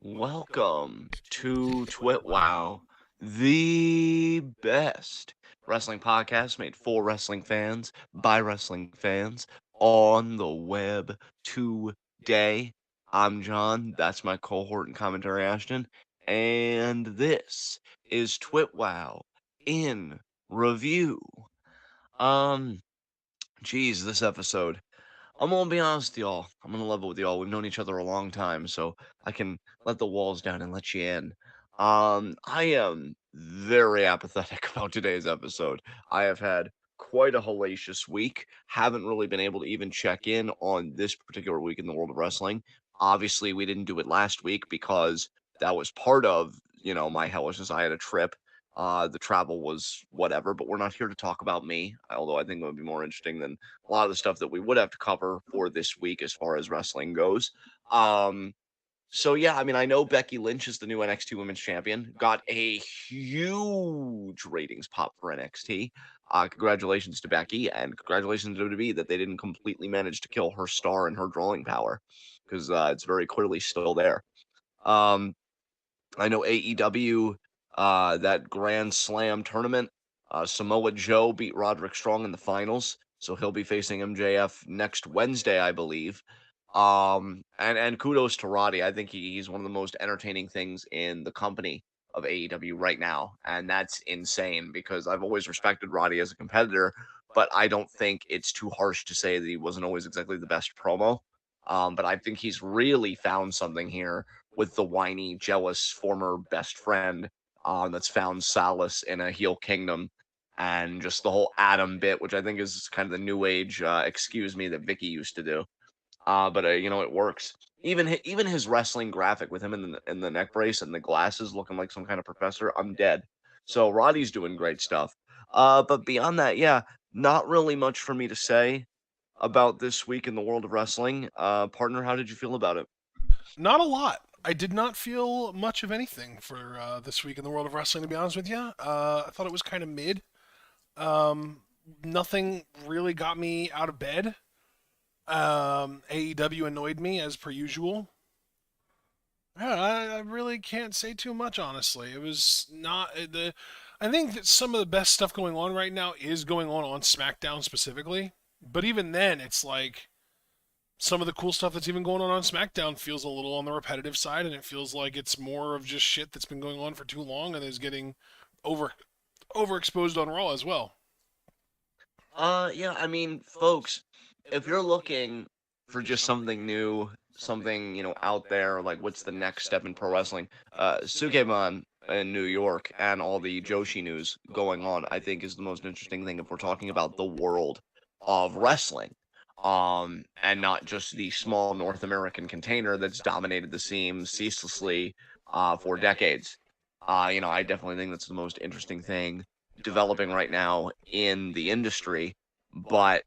Welcome to TWitWoW, the best wrestling podcast made for wrestling fans by wrestling fans on the web today. I'm John, that's my cohort and commentary Ashton, and this is TWitWoW in review. Um, geez, this episode. I'm gonna be honest with y'all. I'm gonna level with y'all. We've known each other a long time, so I can let the walls down and let you in. I am very apathetic about today's episode. I have had quite a hellacious week. Haven't really been able to even check in on this particular week in the world of wrestling. Obviously, we didn't do it last week because that was part of, my hellishness. I had a trip. The travel was whatever, but we're not here to talk about me, although I think it would be more interesting than a lot of the stuff that we would have to cover for this week as far as wrestling goes. So yeah, I mean, I know Becky Lynch is the new NXT Women's Champion. Got a huge ratings pop for NXT. Congratulations to Becky, and congratulations to WWE that they didn't completely manage to kill her star and her drawing power, because it's very clearly still there. Um, I know AEW, that Grand Slam tournament, Samoa Joe beat Roderick Strong in the finals, so he'll be facing MJF next Wednesday, I believe. And kudos to Roddy. I think he's one of the most entertaining things in the company of AEW right now, and that's insane because I've always respected Roddy as a competitor, but I don't think it's too harsh to say that he wasn't always exactly the best promo. But I think he's really found something here with the whiny, jealous former best friend that's found solace in a heel kingdom, and just the whole Adam bit, which I think is kind of the new age excuse me that Vicky used to do. But it works. Even his wrestling graphic with him in the neck brace and the glasses looking like some kind of professor, I'm dead. So Roddy's doing great stuff. But beyond that, yeah, not really much for me to say about this week in the world of wrestling. Partner, how did you feel about it? Not a lot. I did not feel much of anything for this week in the world of wrestling, to be honest with you. I thought it was kind of mid. Um, Nothing really got me out of bed. AEW annoyed me as per usual. Yeah, I really can't say too much, honestly. It was not the. I think that some of the best stuff going on right now is going on Smackdown specifically. But even then, it's like some of the cool stuff that's even going on SmackDown feels a little on the repetitive side, and it feels like it's more of just shit that's been going on for too long and is getting over overexposed on Raw as well. Yeah, I mean, folks, if you're looking for just something new, something, out there, like what's the next step in pro wrestling, Sukeban in New York and all the Joshi news going on, I think is the most interesting thing if we're talking about the world of wrestling. And not just the small North American container that's dominated the scene ceaselessly for decades. I definitely think that's the most interesting thing developing right now in the industry. But,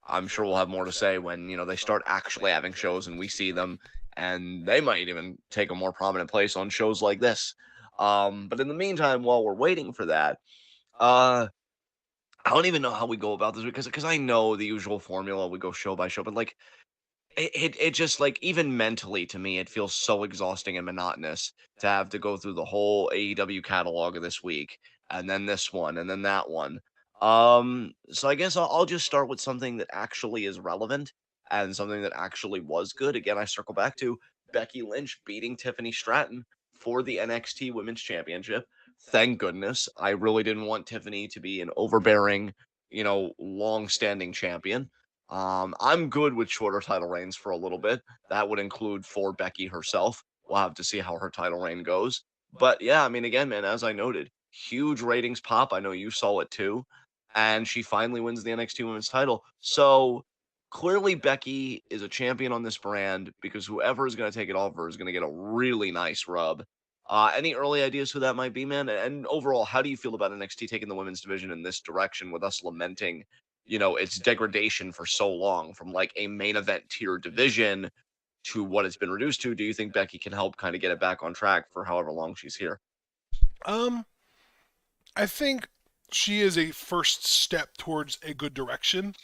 I'm sure we'll have more to say when, they start actually having shows and we see them, and they might even take a more prominent place on shows like this. But in the meantime, while we're waiting for that, uh, I don't even know how we go about this because I know the usual formula. We go show by show, but like it just like even mentally to me, it feels so exhausting and monotonous to have to go through the whole AEW catalog of this week and then this one and then that one. So I guess I'll just start with something that actually is relevant and something that actually was good. Again, I circle back to Becky Lynch beating Tiffany Stratton for the NXT Women's Championship. Thank goodness. I really didn't want Tiffany to be an overbearing, long-standing champion. I'm good with shorter title reigns for a little bit. That would include for Becky herself. We'll have to see how her title reign goes. But yeah, I mean, again, man, as I noted, huge ratings pop. I know you saw it too. And she finally wins the NXT Women's title. So clearly, Becky is a champion on this brand because whoever is going to take it off her is going to get a really nice rub. Any early ideas who that might be, man? And overall, how do you feel about NXT taking the women's division in this direction with us lamenting its degradation for so long from like a main event tier division to what it's been reduced to? Do you think Becky can help kind of get it back on track for however long she's here? Um, I think she is a first step towards a good direction,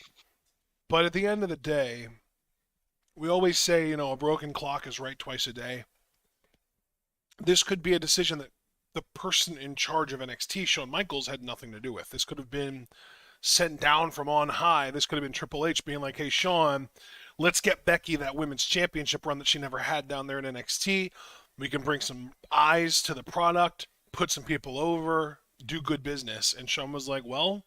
but at the end of the day, we always say, a broken clock is right twice a day. this could be a decision that the person in charge of NXT, Shawn Michaels, had nothing to do with. This could have been sent down from on high. This could have been Triple H being like, hey, Shawn, let's get Becky that women's championship run that she never had down there in NXT. We can bring some eyes to the product, put some people over, do good business. And Shawn was like, well,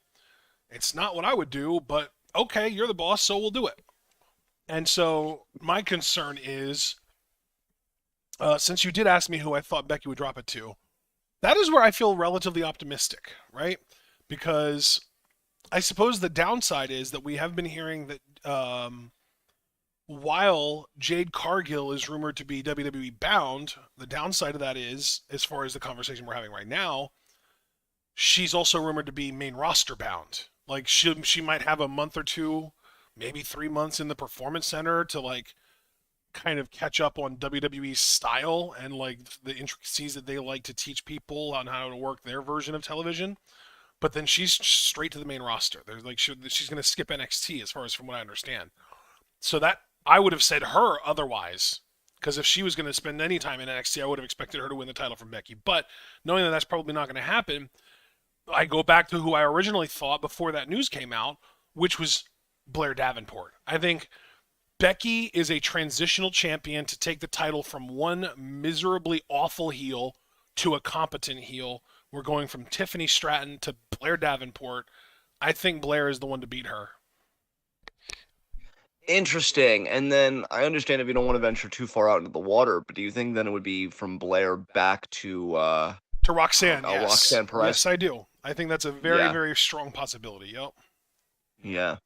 it's not what I would do, but okay, you're the boss, so we'll do it. And so my concern is, since you did ask me who I thought Becky would drop it to, that is where I feel relatively optimistic, right? Because I suppose the downside is that we have been hearing that while Jade Cargill is rumored to be WWE bound, the downside of that is, as far as the conversation we're having right now, she's also rumored to be main roster bound. Like she might have a month or two, maybe 3 months in the Performance Center to like kind of catch up on WWE's style and like the intricacies that they like to teach people on how to work their version of television. But then she's straight to the main roster. There's like she's going to skip NXT as far as from what I understand. So that I would have said her otherwise, because if she was going to spend any time in NXT, I would have expected her to win the title from Becky. But knowing that that's probably not going to happen, I go back to who I originally thought before that news came out, which was Blair Davenport. I think Becky is a transitional champion to take the title from one miserably awful heel to a competent heel. We're going from Tiffany Stratton to Blair Davenport. I think Blair is the one to beat her. Interesting. And then I understand if you don't want to venture too far out into the water, but do you think then it would be from Blair back to Roxanne? Yes. Roxanne Perez? Yes, I do. I think that's a very, very strong possibility. Yep. Yeah.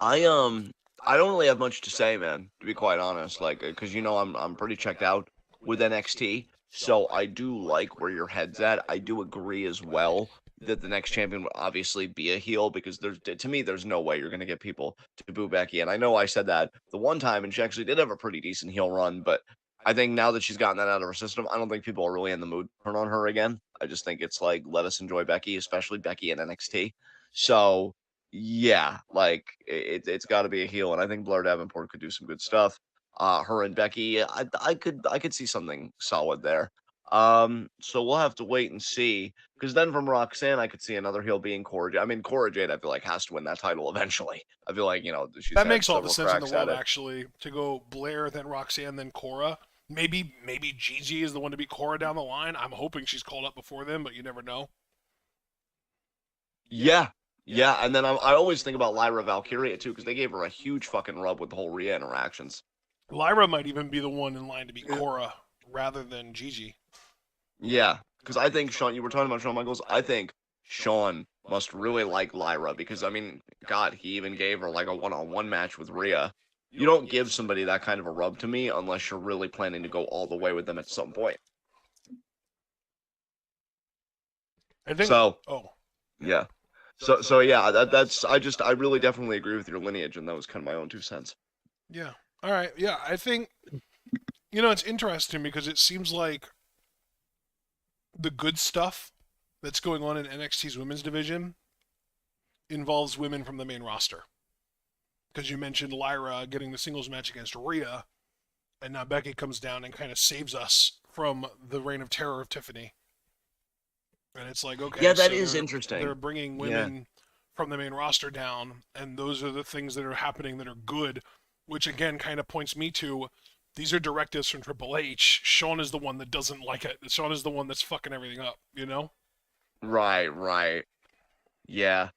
I don't really have much to say, man, to be quite honest. Like, because I'm pretty checked out with NXT, so I do like where your head's at. I do agree as well that the next champion would obviously be a heel, because to me there's no way you're gonna get people to boo Becky. And I know I said that the one time, and she actually did have a pretty decent heel run, but I think now that she's gotten that out of her system, I don't think people are really in the mood to turn on her again. I just think it's like, let us enjoy Becky, especially Becky in NXT. So yeah, like it's got to be a heel, and I think Blair Davenport could do some good stuff. Her and Becky, I could see something solid there. So we'll have to wait and see, because then from Roxanne, I could see another heel being Cora Jade. I mean, Cora Jade, I feel like, has to win that title eventually. I feel like, she's that had makes all the several sense in the world, cracks at it. actually, to go Blair, then Roxanne, then Cora. Maybe Gigi is the one to beat Cora down the line. I'm hoping she's called up before then, but you never know. Yeah, and then I always think about Lyra Valkyria too, because they gave her a huge fucking rub with the whole Rhea interactions. Lyra might even be the one in line to beat Cora rather than Gigi. Yeah, because I think Shawn, you were talking about Shawn Michaels, I think Shawn must really like Lyra, because, I mean, God, he even gave her like a one-on-one match with Rhea. You don't give somebody that kind of a rub to me unless you're really planning to go all the way with them at some point. I think. So, oh, yeah. So yeah, I really definitely agree with your lineage, and that was kind of my own 2 cents. Yeah. All right. Yeah, I think, it's interesting because it seems like the good stuff that's going on in NXT's women's division involves women from the main roster. Because you mentioned Lyra getting the singles match against Rhea, and now Becky comes down and kind of saves us from the reign of terror of Tiffany. And it's like, okay, yeah, that is interesting. They're bringing women from the main roster down, and those are the things that are happening that are good, which again kind of points me to, these are directives from Triple H. Shawn is the one that doesn't like it. Shawn is the one that's fucking everything up, Right. Yeah,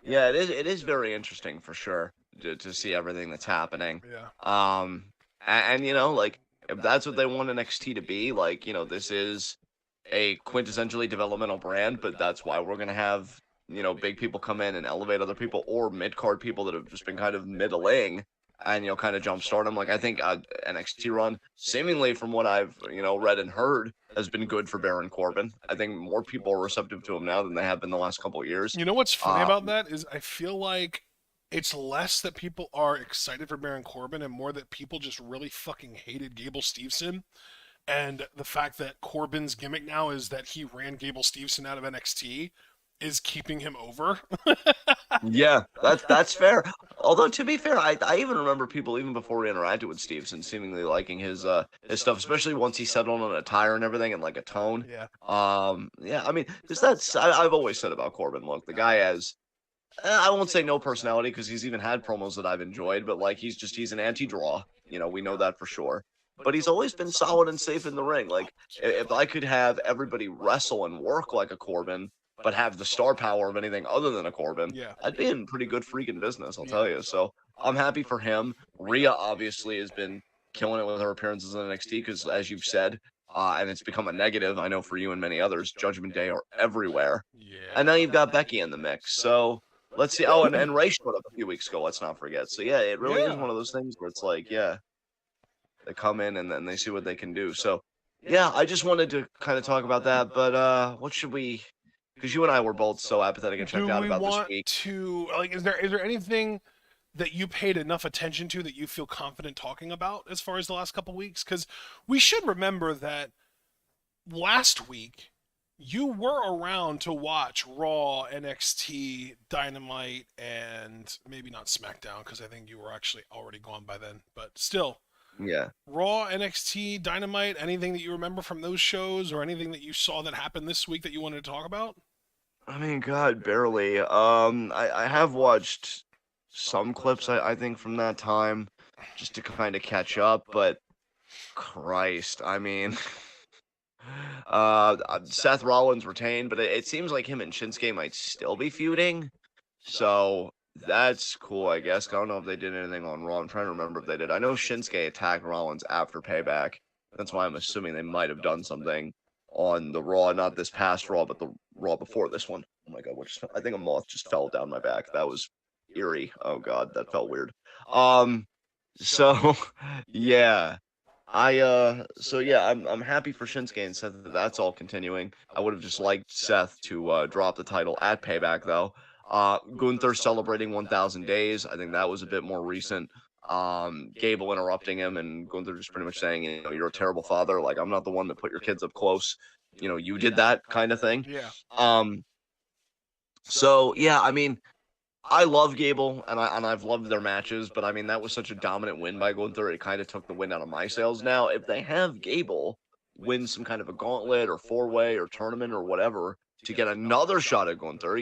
it is very interesting for sure to see everything that's happening. Yeah. And like, if that's what they want NXT to be, like, this is a quintessentially developmental brand, but that's why we're gonna have big people come in and elevate other people, or mid-card people that have just been kind of middling, and kind of jumpstart them. Like, I think NXT run, seemingly from what I've read and heard, has been good for Baron Corbin. I think more people are receptive to him now than they have been the last couple of years. You know what's funny about that is I feel like it's less that people are excited for Baron Corbin and more that people just really fucking hated Gable Steveson. And the fact that Corbin's gimmick now is that he ran Gable Steveson out of NXT, is keeping him over. Yeah, that's fair. Although to be fair, I even remember people even before we interacted with Stevenson seemingly liking his stuff, especially once he settled on an attire and everything and like a tone. Yeah. Yeah, I mean, because I've always said about Corbin. Look, the guy has I won't say no personality because he's even had promos that I've enjoyed, but like he's an anti-draw. We know that for sure. But he's always been solid and safe in the ring. Like if I could have everybody wrestle and work like a Corbin, but have the star power of anything other than a Corbin, Yeah. I'd be in pretty good freaking business, I'll Yeah. tell you. So I'm happy for him. Rhea obviously has been killing it with her appearances in NXT because, as you've said, and it's become a negative, I know for you and many others, Judgment Day are everywhere. Yeah. And now you've got Becky in the mix. So let's see. Oh, and Ray showed up a few weeks ago. Let's not forget. So yeah, it really is one of those things where it's like, yeah, they come in and then they see what they can do. So yeah, I just wanted to kind of talk about that. But what should we? Because you and I were both so apathetic and checked Do out we about this want week. to like? Is there anything that you paid enough attention to that you feel confident talking about as far as the last couple weeks? Because we should remember that last week you were around to watch Raw, NXT, Dynamite, and maybe not SmackDown because I think you were actually already gone by then. But still, Yeah. Raw, NXT, Dynamite, anything that you remember from those shows or anything that you saw that happened this week that you wanted to talk about? I mean, God, barely. I have watched some clips, I think, from that time just to kind of catch up, but Christ, I mean, Seth Rollins retained, but it seems like him and Shinsuke might still be feuding. So that's cool, I guess. I don't know if they did anything on Raw. I'm trying to remember if they did. I know Shinsuke attacked Rollins after Payback. That's why I'm assuming they might have done something on the Raw, not this past Raw, but the Raw before this one. Oh my God, I think a moth just fell down my back. That was eerie. Oh God, that felt weird. So yeah. I'm happy for Shinsuke and Seth that that's all continuing. I would have just liked Seth to drop the title at Payback though. Gunther celebrating 1,000 days. I think that was a bit more recent. Gable interrupting him and Gunther just pretty much saying, you're a terrible father. Like, I'm not the one that put your kids up close. You did that kind of thing. Yeah. So yeah, I mean, I love Gable and I've loved their matches, but I mean that was such a dominant win by Gunther, it kind of took the wind out of my sails. Now, if they have Gable win some kind of a gauntlet or four-way or tournament or whatever to get another shot at Gunther,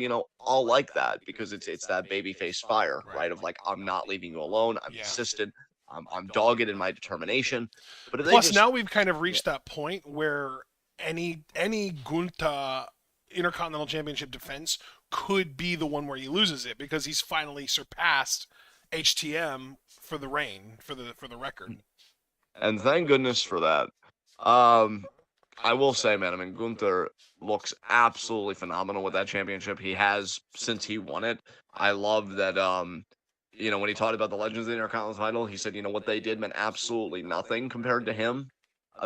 I'll like that because it's that babyface fire, right? Of like, I'm not leaving you alone, I'm insistent, I'm dogged in my determination. But if Plus, now we've kind of reached that point where any Gunther Intercontinental Championship defense could be the one where he loses it because he's finally surpassed HTM for the reign, for the record. And thank goodness for that. I will say, man, I mean, Gunther looks absolutely phenomenal with that championship. He has since he won it. I love that, when he talked about the Legends of the Intercontinental title, he said, what they did meant absolutely nothing compared to him.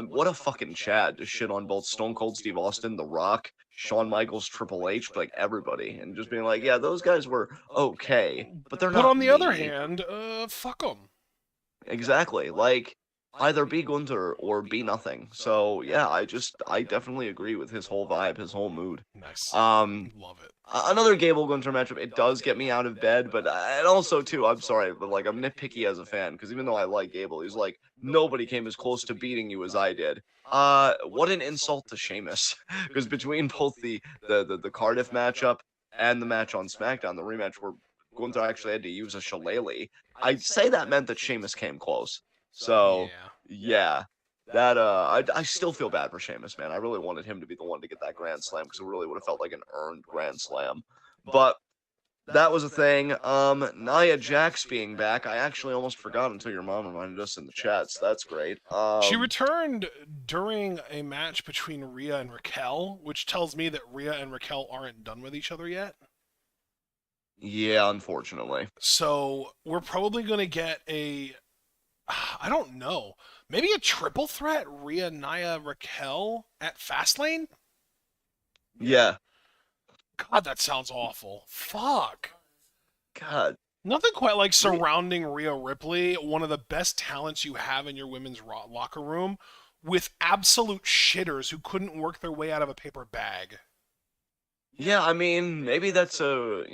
What a fucking Chad to shit on both Stone Cold Steve Austin, The Rock, Shawn Michaels, Triple H, like everybody, and just being like, yeah, those guys were okay, but they're not. But on the other hand, fuck them. Exactly. Like, either be Gunther or be nothing. So yeah, I definitely agree with his whole vibe, his whole mood. Nice. Love it. Another Gable Gunther matchup. It does get me out of bed, but and also too, I'm sorry, but like I'm nitpicky as a fan because even though I like Gable, he's like nobody came as close to beating you as I did. What an insult to Sheamus, because between both the Cardiff matchup and the match on SmackDown, the rematch where Gunther actually had to use a shillelagh, I'd say that meant that Sheamus came close. So yeah. That I still feel bad for Sheamus, man. I really wanted him to be the one to get that Grand Slam because it really would have felt like an earned Grand Slam. But that was a thing. Nia Jax being back, I actually almost forgot until your mom reminded us in the chat, so that's great. She returned during a match between Rhea and Raquel, which tells me that Rhea and Raquel aren't done with each other yet. Yeah, unfortunately. So we're probably going to get I don't know, maybe a triple threat Rhea, Nia, Raquel at Fastlane? Yeah. God, that sounds awful. Fuck. God. Nothing quite like surrounding Rhea Ripley, one of the best talents you have in your women's locker room, with absolute shitters who couldn't work their way out of a paper bag. Yeah, I mean, maybe that's a,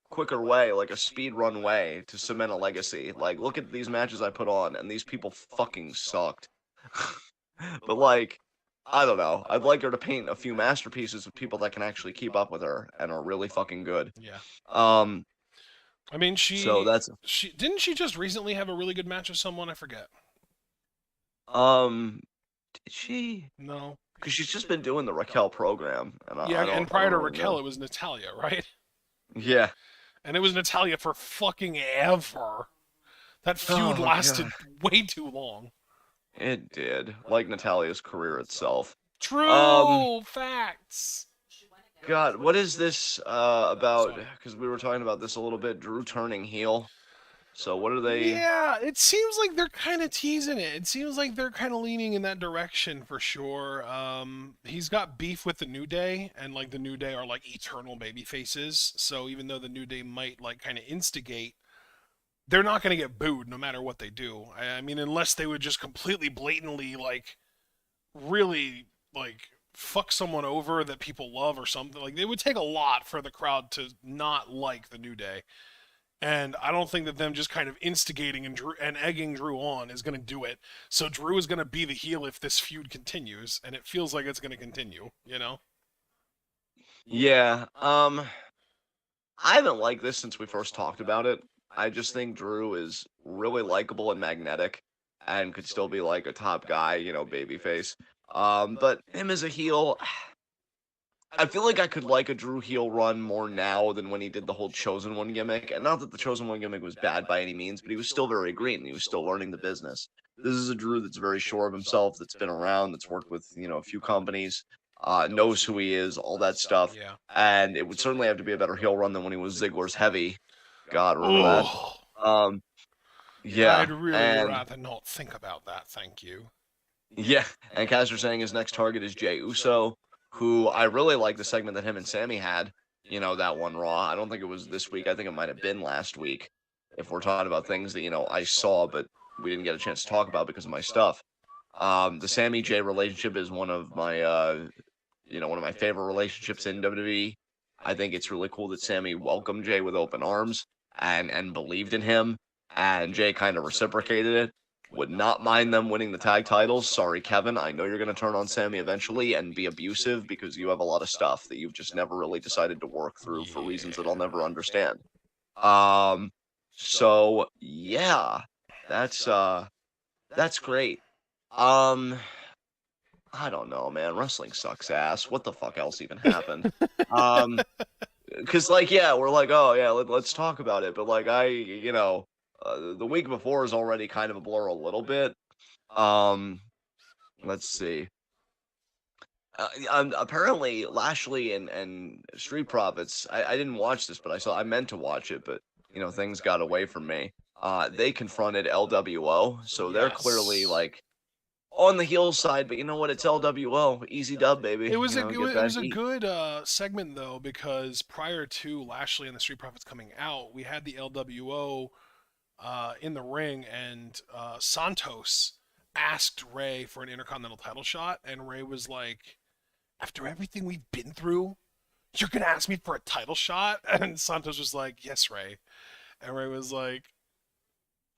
quicker way, like a speed run way to cement a legacy. Like, look at these matches I put on, and these people fucking sucked. But, like, I don't know. I'd like her to paint a few masterpieces of people that can actually keep up with her and are really fucking good. Yeah. Um, I mean, so that's, she didn't she just recently have a really good match with someone? I forget. um, did she? No. Because she's just been doing the Raquel program, and Yeah, and I prior don't to really Raquel, know. it was Natalia, right? Yeah. And it was Natalia for fucking ever. That feud Oh, God. lasted way too long. It did. Like Natalia's career itself. Um, True facts. God, what is this about? Because we were talking about this a little bit. Drew turning heel. So what are they? Yeah, it seems like they're kind of teasing it. It seems like they're kind of leaning in that direction for sure. He's got beef with the New Day, and like the New Day are like eternal baby faces. So even though the New Day might like kind of instigate, they're not going to get booed no matter what they do. I mean, unless they would just completely blatantly like really like fuck someone over that people love or something. Like it would take a lot for the crowd to not like the New Day. And I don't think that them just kind of instigating and egging Drew on is going to do it. So Drew is going to be the heel if this feud continues, and it feels like it's going to continue. You know? Yeah. I haven't liked this since we first talked about it. I just think Drew is really likable and magnetic, and could still be like a top guy, babyface. But him as a heel, I feel like I could like a Drew heel run more now than when he did the whole Chosen One gimmick. And not that the Chosen One gimmick was bad by any means, but he was still very green. He was still learning the business. This is a Drew that's very sure of himself, that's been around, that's worked with, a few companies, knows who he is, all that stuff. Yeah. And it would certainly have to be a better heel run than when he was Ziggler's heavy. God, remember that? Oh, Um, I'd yeah, really and rather not think about that. Thank you. yeah, and Caster saying his next target is Jey Uso, who I really like the segment that him and Sammy had. That one Raw. I don't think it was this week. I think it might have been last week. If we're talking about things that I saw, but we didn't get a chance to talk about because of my stuff. The Sammy Jey relationship is one of my one of my favorite relationships in WWE. I think it's really cool that Sammy welcomed Jey with open arms and believed in him, and Jey kind of reciprocated it. Would not mind them winning the tag titles. Sorry, Kevin. I know you're going to turn on Sammy eventually and be abusive because you have a lot of stuff that you've just never really decided to work through for reasons that I'll never understand. So yeah, that's great. I don't know, man. Wrestling sucks ass. What the fuck else even happened? Um, because like, yeah, we're like, oh yeah, let's talk about it. But like, the week before is already kind of a blur a little bit. Um, let's see. Apparently, Lashley and Street Profits. I didn't watch this, but I meant to watch it, but things got away from me. They confronted LWO, so they're clearly like on the heel side, but you know what? It's LWO, easy dub, baby. It was Get it that was a heat. good segment though, because prior to Lashley and the Street Profits coming out, we had the LWO in the ring, and Santos asked Ray for an Intercontinental title shot, and Ray was like, "After everything we've been through, you're gonna ask me for a title shot?" And Santos was like, "Yes, Ray." And Ray was like,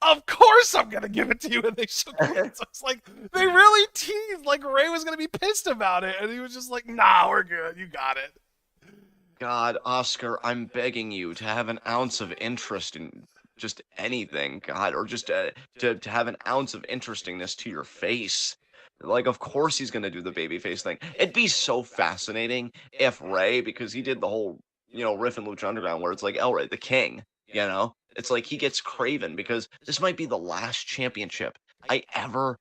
"Of course I'm gonna give it to you." And they shook hands. So it's like they really teased like Ray was gonna be pissed about it, and he was just like, "Nah, we're good. You got it." God, Oscar, I'm begging you to have an ounce of interest in just anything, God, or just to have an ounce of interestingness to your face. Like, of course he's gonna do the babyface thing. It'd be so fascinating if Ray, because he did the whole, riff in Lucha Underground where it's like El Ray, the king, It's like he gets Craven because this might be the last championship I ever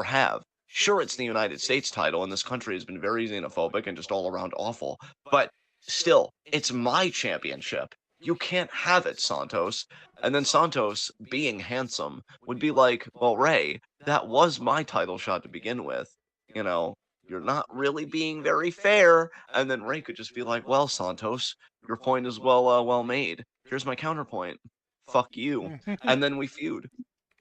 have. Sure, it's the United States title, and this country has been very xenophobic and just all around awful, but still, it's my championship. You can't have it, Santos. And then Santos, being handsome, would be like, well, Ray, that was my title shot to begin with. You know, you're not really being very fair. And then Ray could just be like, well, Santos, your point is well made. Here's my counterpoint. Fuck you. And then we feud.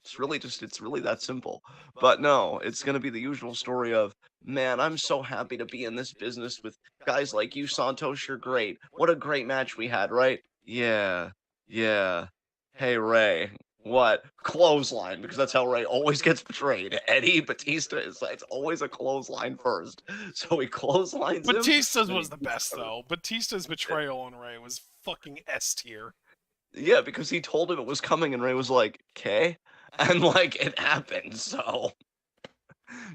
It's really that simple. But no, it's gonna be the usual story of, man, I'm so happy to be in this business with guys like you, Santos. You're great. What a great match we had, right? Yeah, yeah. Hey Ray, what? Clothesline, because that's how Ray always gets betrayed. Eddie Batista it's always a clothesline first. So he clotheslines him. Batista's then was the best though. Batista's betrayal on Ray was fucking S tier. Yeah, because he told him it was coming, and Ray was like, "Okay," and like it happened. So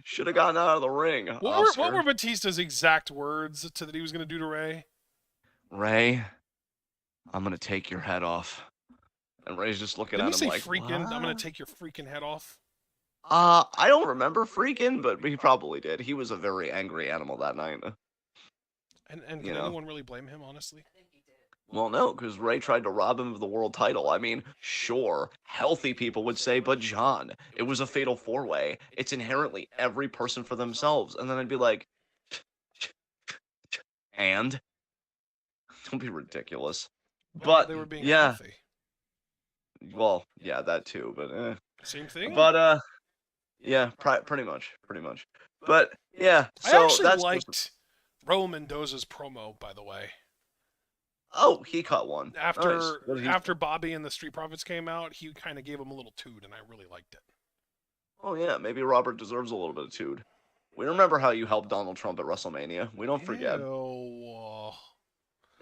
should have gotten out of the ring. What were Batista's exact words that he was going to do to Ray? Ray, I'm gonna take your head off. And Ray's just looking Didn't at he him say like, freaking? what? I'm going to take your freaking head off. I don't remember freaking, but he probably did. He was a very angry animal that night. And can anyone really blame him, honestly? Well, no, because Ray tried to rob him of the world title. I mean, sure, healthy people would say, but John, it was a fatal four-way. It's inherently every person for themselves. And then I'd be like, and? Don't be ridiculous. But, they were being yeah. healthy. Well, yeah, that too, but Same thing? But, yeah, pretty much. But, yeah, so I actually that's liked Raul Mendoza's promo, by the way. Oh, he caught one. After Bobby and the Street Profits came out, he kind of gave him a little toot, and I really liked it. Oh yeah, maybe Robert deserves a little bit of toot. We remember how you helped Donald Trump at WrestleMania. We don't forget. Ew.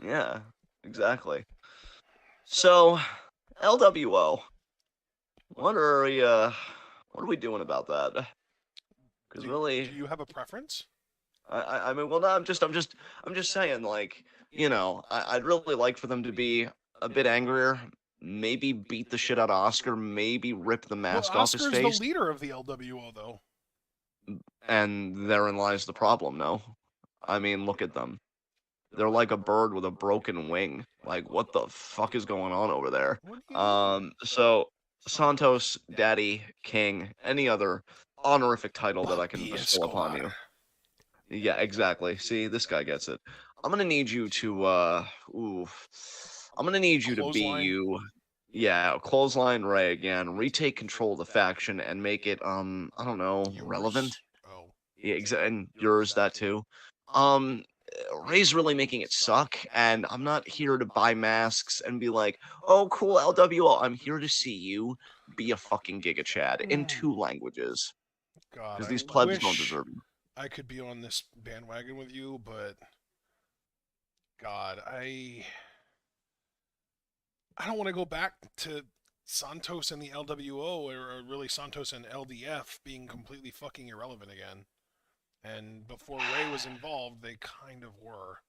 Yeah, exactly. So, LWO. What are we doing about that? Because really, do you have a preference? I mean, well, no, I'm just saying, like, I'd really like for them to be a bit angrier, maybe beat the shit out of Oscar, maybe rip the mask off his face. Oscar's the leader of the LWO, though. And therein lies the problem, no? I mean, look at them. They're like a bird with a broken wing. Like, what the fuck is going on over there? So, Santos, Daddy, King, any other honorific title that I can bestow upon you. Yeah, exactly. See, this guy gets it. I'm gonna need you to, I'm gonna need you to be you. Yeah, clothesline Ray again, retake control of the faction and make it, I don't know, relevant? Oh. Yeah, and yours, that too. Ray's really making it suck, and I'm not here to buy masks and be like, oh, cool, LWO. I'm here to see you be a fucking Giga Chad in 2 languages. God, because these plebs don't deserve you. I could be on this bandwagon with you, but God, I don't want to go back to Santos and the LWO, or really Santos and LDF being completely fucking irrelevant again. And before Ray was involved, they kind of were.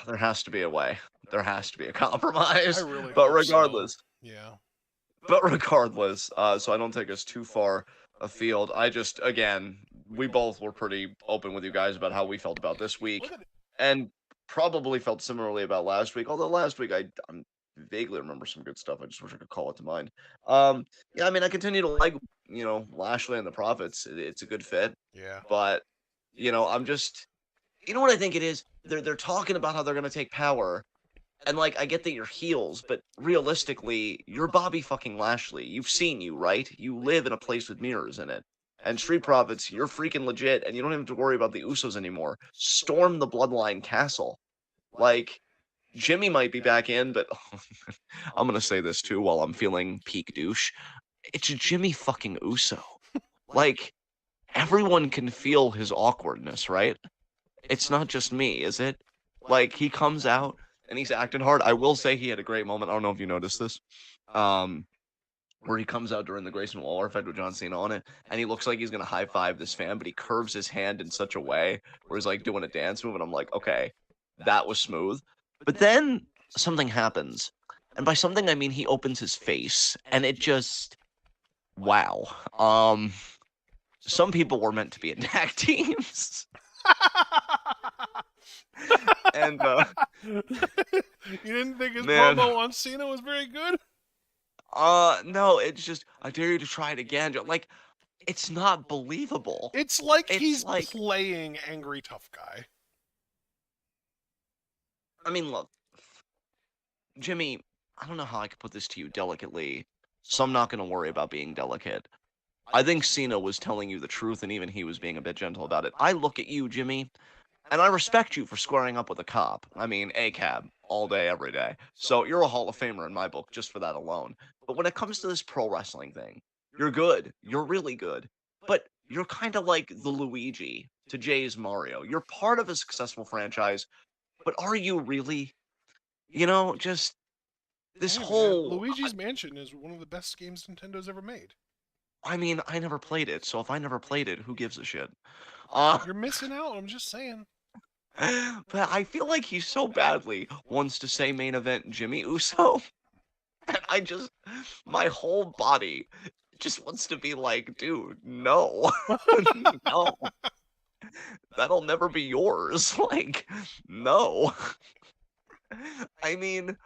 There has to be a way. There has to be a compromise. I really but hope regardless. So. Yeah. But regardless, so I don't take us too far afield, I just, again, we both were pretty open with you guys about how we felt about this week. And probably felt similarly about last week. Although last week I vaguely remember some good stuff. I just wish I could call it to mind. Yeah, I mean, I continue to like, Lashley and the Profits. It's a good fit. Yeah. But, I'm just, what I think it is? They're talking about how they're going to take power. And, like, I get that you're heels, but realistically, you're Bobby fucking Lashley. You've seen you, right? You live in a place with mirrors in it. And Street Profits, you're freaking legit, and you don't have to worry about the Usos anymore. Storm the Bloodline Castle. Like, Jimmy might be back in, but I'm gonna say this too while I'm feeling peak douche. It's Jimmy fucking Uso. Like, everyone can feel his awkwardness, right? It's not just me, is it? Like, he comes out and he's acting hard. I will say he had a great moment. I don't know if you noticed this. Where he comes out during the Grayson Waller fight with John Cena on it, and he looks like he's going to high-five this fan, but he curves his hand in such a way where he's, like, doing a dance move, and I'm like, okay, that was smooth. But then something happens, and by something I mean he opens his face, and it just, wow. Some people were meant to be in tag teams. And you didn't think his promo on Cena was very good? No, it's just, I dare you to try it again. Like, it's not believable. It's like he's playing angry tough guy. I mean, look, Jimmy, I don't know how I could put this to you delicately, so I'm not going to worry about being delicate. I think Cena was telling you the truth, and even he was being a bit gentle about it. I look at you, Jimmy, and I respect you for squaring up with a cop. I mean, ACAB, all day, every day. So you're a Hall of Famer in my book, just for that alone. But when it comes to this pro wrestling thing, you're good. You're really good. But you're kind of like the Luigi to Jay's Mario. You're part of a successful franchise, but are you really? Just this Hey man, whole. Luigi's Mansion is one of the best games Nintendo's ever made. I mean, I never played it, so if I never played it, who gives a shit? Uh, You're missing out. I'm just saying. but I feel like he so badly wants to say main event Jimmy Uso. And my whole body just wants to be like, dude, no. No. That'll never be yours. Like, no. I mean,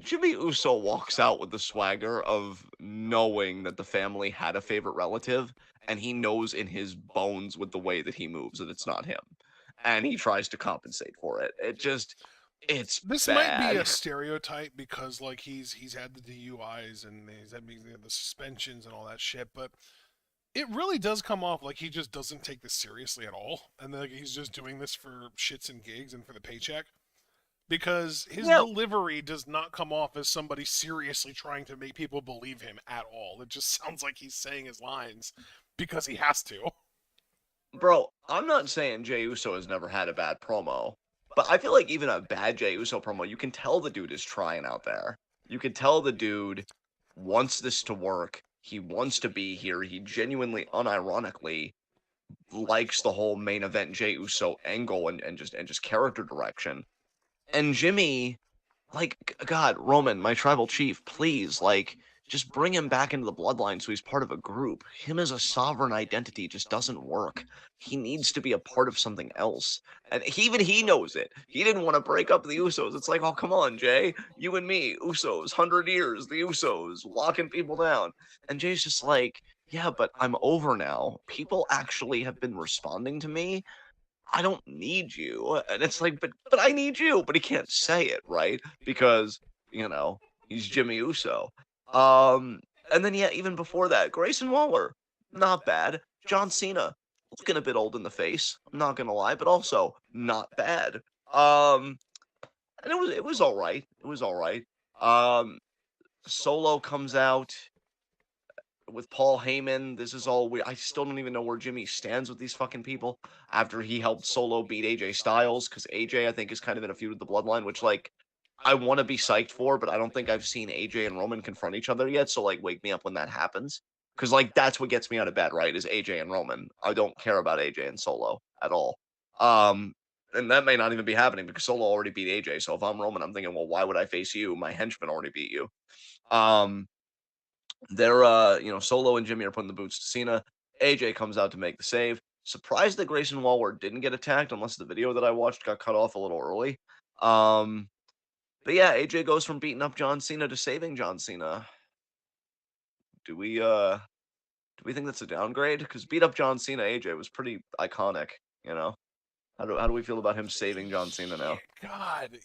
Jimmy Uso walks out with the swagger of knowing that the family had a favorite relative, and he knows in his bones with the way that he moves that it's not him. And he tries to compensate for it. It's This might be a bad. stereotype because like he's had the DUIs and he's had the suspensions and all that shit, but it really does come off like he just doesn't take this seriously at all, and like he's just doing this for shits and gigs and for the paycheck. Because his Yeah, delivery does not come off as somebody seriously trying to make people believe him at all. It just sounds like he's saying his lines because he has to. bro, I'm not saying Jey Uso has never had a bad promo, but I feel like even a bad Jey Uso promo, you can tell the dude is trying out there. You can tell the dude wants this to work. He wants to be here. He genuinely, unironically likes the whole main event Jey Uso angle and just character direction. And Jimmy, like, God, Roman, my tribal chief, please, like, just bring him back into the bloodline so he's part of a group. Him as a sovereign identity just doesn't work. He needs to be a part of something else. And even he knows it. He didn't want to break up the Usos. It's like, oh, come on, Jay. You and me, Usos, 100 years, the Usos, locking people down. And Jay's just like, yeah, but I'm over now. People actually have been responding to me. I don't need you. And it's like, but I need you. But he can't say it, right? Because, he's Jimmy Uso. Um, and then yeah, even before that, Grayson Waller, not bad. John Cena, looking a bit old in the face, I'm not gonna lie, but also not bad. Um, and it was all right. It was all right. Um, Solo comes out with Paul Heyman. This is all weird. I still don't even know where Jimmy stands with these fucking people after he helped Solo beat AJ Styles, because AJ, I think, is kind of in a feud with the Bloodline, which, like, I want to be psyched for, but I don't think I've seen AJ and Roman confront each other yet, so, like, wake me up when that happens. Because, like, that's what gets me out of bed, right, is AJ and Roman. I don't care about AJ and Solo at all. And that may not even be happening because Solo already beat AJ, so if I'm Roman, I'm thinking, well, why would I face you? My henchman already beat you. Solo and Jimmy are putting the boots to Cena. AJ comes out to make the save. Surprised that Grayson Waller didn't get attacked, unless the video that I watched got cut off a little early. But yeah, AJ goes from beating up John Cena to saving John Cena. Do we think that's a downgrade? Because beat up John Cena AJ was pretty iconic, you know? How do we feel about him saving John Cena Yeah, now? God,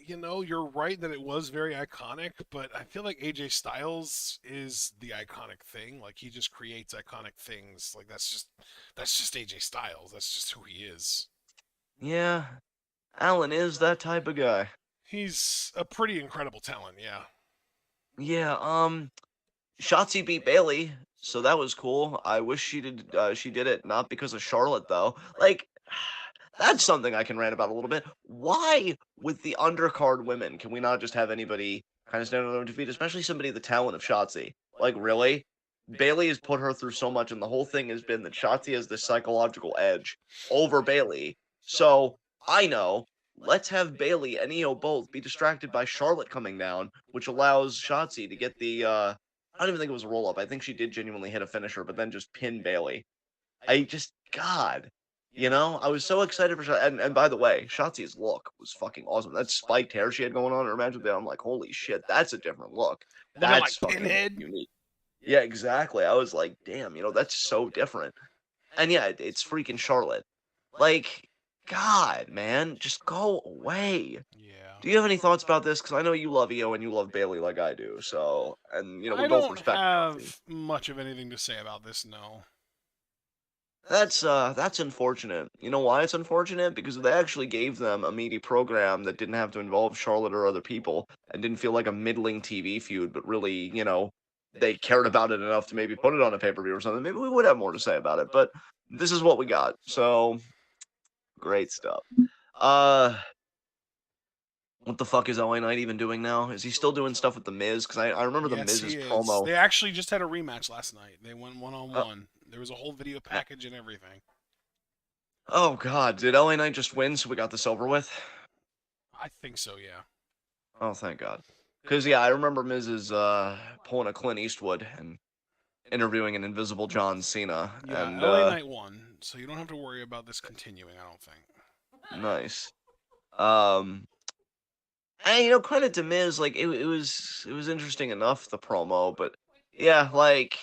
you're right that it was very iconic, but I feel like AJ Styles is the iconic thing. Like he just creates iconic things. Like that's just AJ Styles. That's just who he is. Yeah, Alan is that type of guy. He's a pretty incredible talent, yeah. Yeah, Shotzi beat Bailey, so that was cool. I wish she did it not because of Charlotte though. Like that's something I can rant about a little bit. Why with the undercard women can we not just have anybody kind of stand on their own defeat, especially somebody the talent of Shotzi? Like really? Bailey has put her through so much, and the whole thing has been that Shotzi has this psychological edge over Bailey. So I know. Let's have Bailey and Io both be distracted by Charlotte coming down, which allows Shotzi to get the I don't even think it was a roll up. I think she did genuinely hit a finisher, but then just pin Bailey. God, I was so excited for Shotzi. And by the way, Shotzi's look was fucking awesome. That spiked hair she had going on in her match with I'm like, holy shit, that's a different look. Looking like That's fucking Pinhead. unique. Yeah, exactly. I was like, damn, that's so different. And yeah, it's freaking Charlotte. Like, God, man, just go away. Yeah. Do you have any thoughts about this? Because I know you love Io and you love Bailey like I do. So, and we I both don't respect Chelsea. have much of anything to say about this, no. That's unfortunate. You know why it's unfortunate? Because they actually gave them a meaty program that didn't have to involve Charlotte or other people and didn't feel like a middling TV feud, but really, they cared about it enough to maybe put it on a pay-per-view or something. Maybe we would have more to say about it, but this is what we got. So, great stuff. What the fuck is LA Knight even doing now? Is he still doing stuff with The Miz? Because I remember The Yes, Miz's he is. promo. They actually just had a rematch last night. They went Uh, 1-on-1. There was a whole video package and everything. oh, God. Did LA Knight just win so we got this over with? I think so, yeah. Oh, thank God. Because, yeah, I remember Miz's pulling a Clint Eastwood and interviewing an invisible John Cena. Yeah, And, LA Knight won, so you don't have to worry about this continuing, I don't think. Nice. And, credit to Miz, like, it was interesting enough, the promo, but, yeah, like,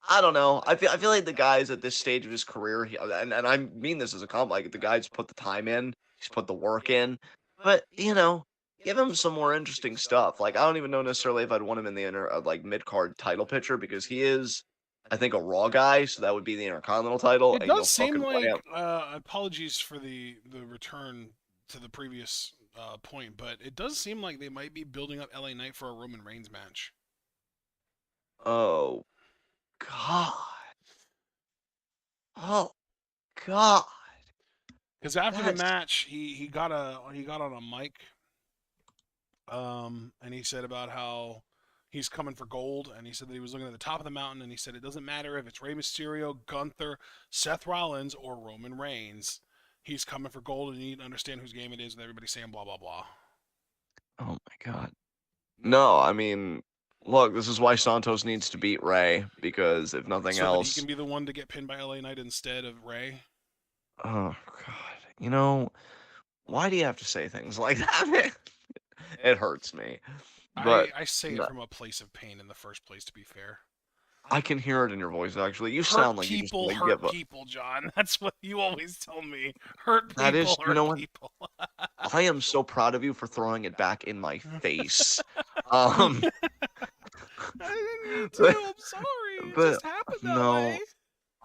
I don't know. I feel like the guys at this stage of his career, and I mean this as a compliment, like, the guy's put the time in, he's put the work in, but, give him some more interesting stuff. Like, I don't even know necessarily if I'd want him in the mid-card title picture, because he is, I think, a Raw guy, so that would be the Intercontinental title, It and, does seem fucking like, wham. apologies for the return to the previous point, but it does seem like they might be building up LA Knight for a Roman Reigns match. Oh, God. Oh, God. Because after the That's match, he got on a mic, and he said about how he's coming for gold, and he said that he was looking at the top of the mountain, and he said it doesn't matter if it's Rey Mysterio, Gunther, Seth Rollins, or Roman Reigns. He's coming for gold, and you need to understand whose game it is, and everybody saying blah blah blah. Oh my God. No, I mean, look, this is why Santos needs to beat Ray, because if nothing So that he else. can be the one to get pinned by LA Knight instead of Ray. Oh God. Why do you have to say things like that? It hurts me. But I say it no, from a place of pain in the first place, to be fair. I can hear it in your voice, actually. You sound like you just want to Hurt give up. people, John. That's what you always tell me. Hurt That is, people, you know hurt what? people. I am so proud of you for throwing it back in my face. I didn't mean to. I'm sorry. It But just happened that way. no,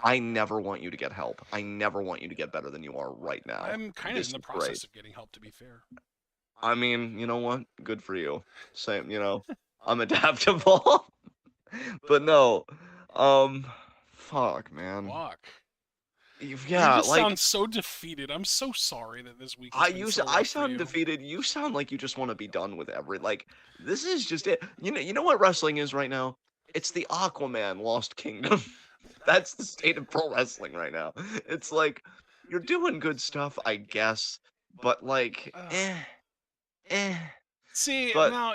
I never want you to get help. I never want you to get better than you are right now. I'm kind of This in the is process great. of getting help, to be fair. I mean, you know what? Good for you. Same, I'm adaptable. But no, fuck, man. Fuck. You Yeah, just like sound so defeated. I'm so sorry that this week has been so rough I for sound you. defeated. You sound like you just want to be done with this is just it. You know what wrestling is right now? It's the Aquaman Lost Kingdom. That's the state of pro wrestling right now. It's like you're doing good stuff, I guess, but like, eh. See, But now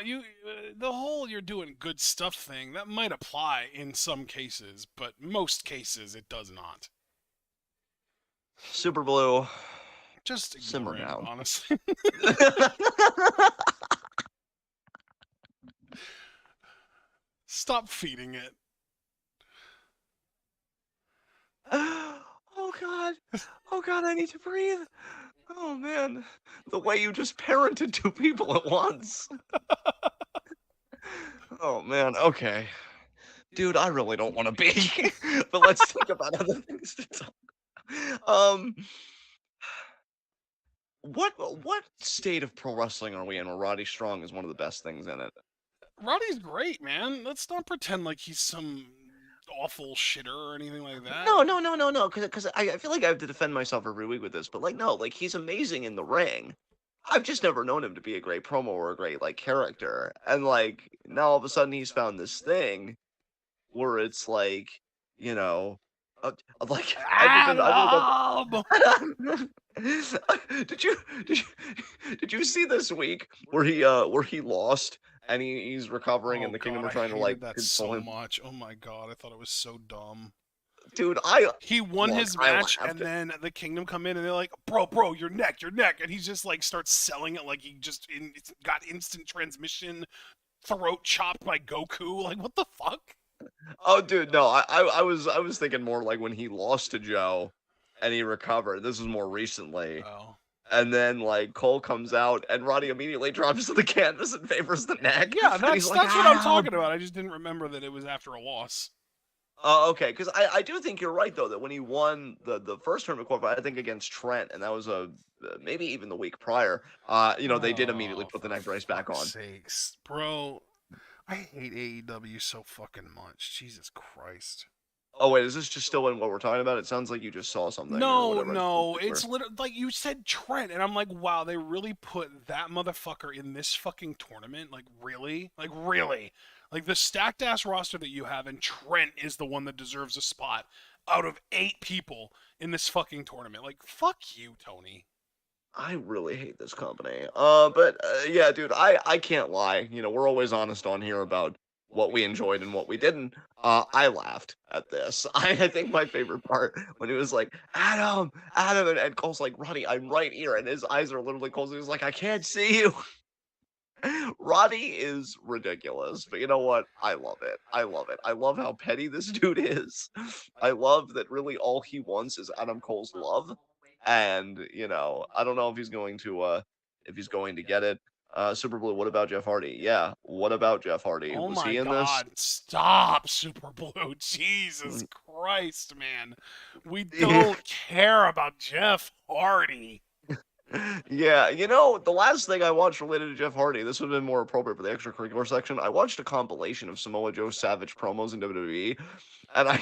the whole "you're doing good stuff" thing, that might apply in some cases, but most cases it does not. Super Blue, Just simmer ignore him, down. honestly. Stop feeding it. Oh God. Oh God, I need to breathe. Oh man. The way you just parented two people at once. Oh man, okay. Dude, I really don't want to be. But let's think about other things to talk. What state of pro wrestling are we in where Roddy Strong is one of the best things in it? Roddy's great, man. Let's not pretend like he's some awful shitter or anything like that. No. Because I feel like I have to defend myself every week with this, but no, he's amazing in the ring. I've just never known him to be a great promo or a great character, and now all of a sudden he's found this thing where it's you know, uh, Adam! did you did you see this week where he lost and he's recovering and the Kingdom are trying I hated to that console so him? much. Oh my god, I thought it was so dumb. Dude, he won his match, and then the Kingdom come in and they're like, bro, your neck, and he just starts selling it like he just got instant transmission, throat chopped by Goku. Like, what the fuck? Oh, dude, no, I was thinking more when he lost to Joe and he recovered. This was more recently. Oh. And then, like, Cole comes out, and Roddy immediately drops to the canvas and favors the neck. Yeah, And he's that's like, what I'm "Ow!" talking about. I just didn't remember that it was after a loss. Oh, okay, because I do think you're right, though, that when he won the first tournament qualifier, I think against Trent, and that was maybe even the week prior, they did immediately put the For neck brace back fuck's on. sakes, bro. I hate AEW so fucking much. Jesus Christ. Oh, wait, is this just still in what we're talking about? It sounds like you just saw something or No, whatever. no, it's literally like you said Trent, and I'm like, wow, they really put that motherfucker in this fucking tournament? Like, really? Like, really? Like, the stacked ass roster that you have, and Trent is the one that deserves a spot out of 8 people in this fucking tournament. Like, fuck you, Tony. I really hate this company. Yeah, dude, I can't lie. We're always honest on here about what we enjoyed and what we didn't. I laughed at this. I think my favorite part when he was like, Adam, Adam, and Cole's like, Roddy, I'm right here, and his eyes are literally closed. He's like, I can't see you. Roddy is ridiculous, but you know what? I love it. I love it. I love how petty this dude is. I love that really all he wants is Adam Cole's love. And, I don't know if he's going to get it. Super Blue, what about Jeff Hardy? Yeah, what about Jeff Hardy? Oh Was my he in this? god, stop, Super Blue. Jesus Christ, man. We don't care about Jeff Hardy. Yeah, the last thing I watched related to Jeff Hardy, this would have been more appropriate for the extracurricular section. I watched a compilation of Samoa Joe Savage promos in WWE, and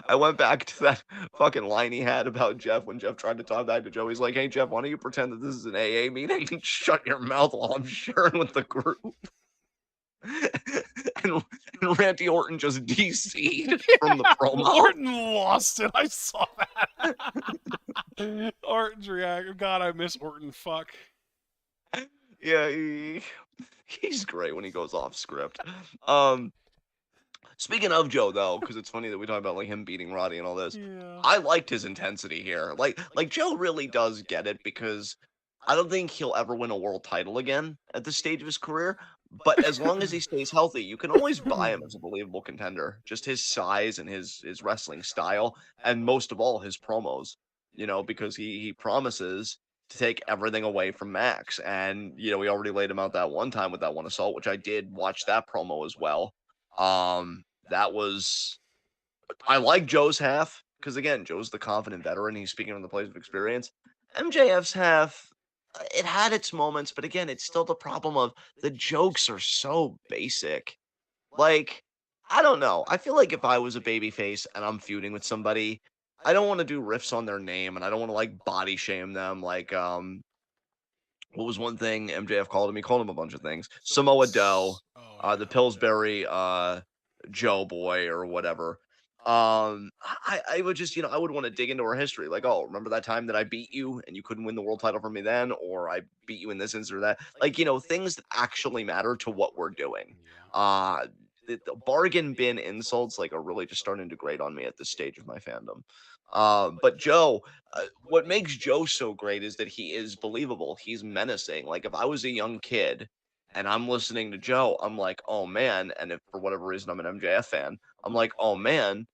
I went back to that fucking line he had about Jeff when Jeff tried to talk back to Joe. He's like, "Hey Jeff, why don't you pretend that this is an AA meeting and shut your mouth while I'm sharing with the group?" and Randy Orton just DC'd from the promo. Orton lost it. I saw that. Orton's reaction. God, I miss Orton. Fuck. Yeah, he's great when he goes off script. Speaking of Joe, though, because it's funny that we talk about like him beating Roddy and all this. Yeah. I liked his intensity here. Like Joe really does get it, because I don't think he'll ever win a world title again at this stage of his career. But as long as he stays healthy, you can always buy him as a believable contender. Just his size and his wrestling style, and most of all his promos. Because he promises to take everything away from Max, and we already laid him out that one time with that one assault, which I did watch that promo as well. That was, I like Joe's half, because again, Joe's the confident veteran. He's speaking from the place of experience. MJF's half, it had its moments, but again, it's still the problem of the jokes are so basic. Like, I don't know. I feel like if I was a babyface and I'm feuding with somebody, I don't want to do riffs on their name, and I don't want to like body shame them. Like, what was one thing MJF called him? He called him a bunch of things. Samoa Doe, the Pillsbury Joe boy or whatever. I would just, I would want to dig into our history. Like, oh, remember that time that I beat you and you couldn't win the world title from me then? Or I beat you in this instance or that. Like, things that actually matter to what we're doing. The bargain bin insults like are really just starting to grate on me at this stage of my fandom. But Joe, what makes Joe so great is that he is believable. He's menacing. Like if I was a young kid and I'm listening to Joe, I'm like, oh man. And if for whatever reason I'm an MJF fan, I'm like, oh man,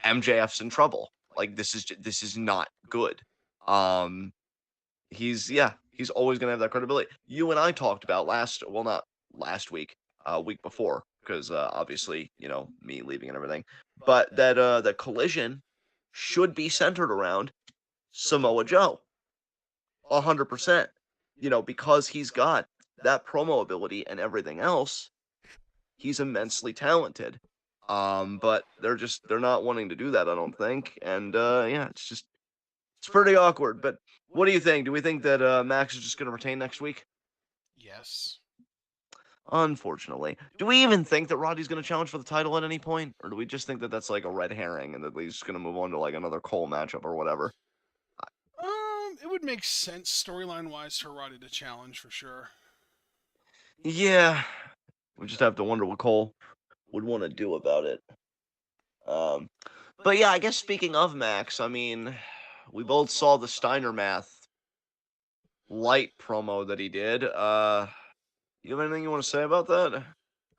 MJF's in trouble. Like this is not good. He's always gonna have that credibility. You and I talked about not last week, week before, because obviously me leaving and everything, but that Collision should be centered around Samoa Joe, 100%. Because he's got that promo ability and everything else, he's immensely talented. But they're not wanting to do that, I don't think. And it's pretty awkward. But what do you think? Do we think that Max is just going to retain next week? Yes. Unfortunately. Do we even think that Roddy's going to challenge for the title at any point? Or do we just think that that's like a red herring and that he's just going to move on to like another Cole matchup or whatever? It would make sense storyline wise for Roddy to challenge for sure. Yeah. We just have to wonder what Cole would want to do about it. But yeah, I guess speaking of Max, I mean, we both saw the Steiner Math light promo that he did. You have anything you want to say about that?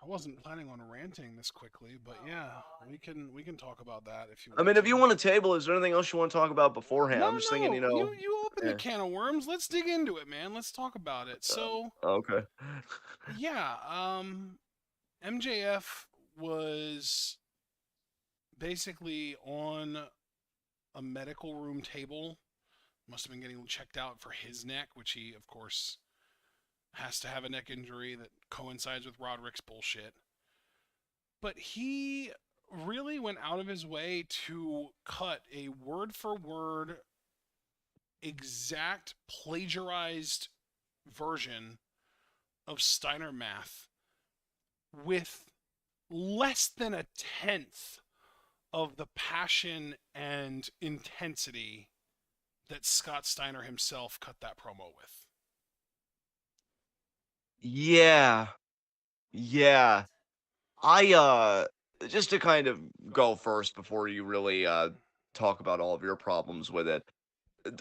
wasn't planning on ranting this quickly, but yeah, we can talk about that if you I want mean, to. if you want to table, is there anything else you want to talk about beforehand? I'm just thinking, No, you open the yeah. can of worms. Let's dig into it, man. Let's talk about it. So, Okay. yeah, MJF was basically on a medical room table. Must have been getting checked out for his neck, which he, of course, has to have a neck injury that coincides with Roderick's bullshit. But he really went out of his way to cut a word for word, exact plagiarized version of Steiner math with less than a tenth of the passion and intensity that Scott Steiner himself cut that promo with. Yeah. Yeah. Just to kind of go first before you really talk about all of your problems with it.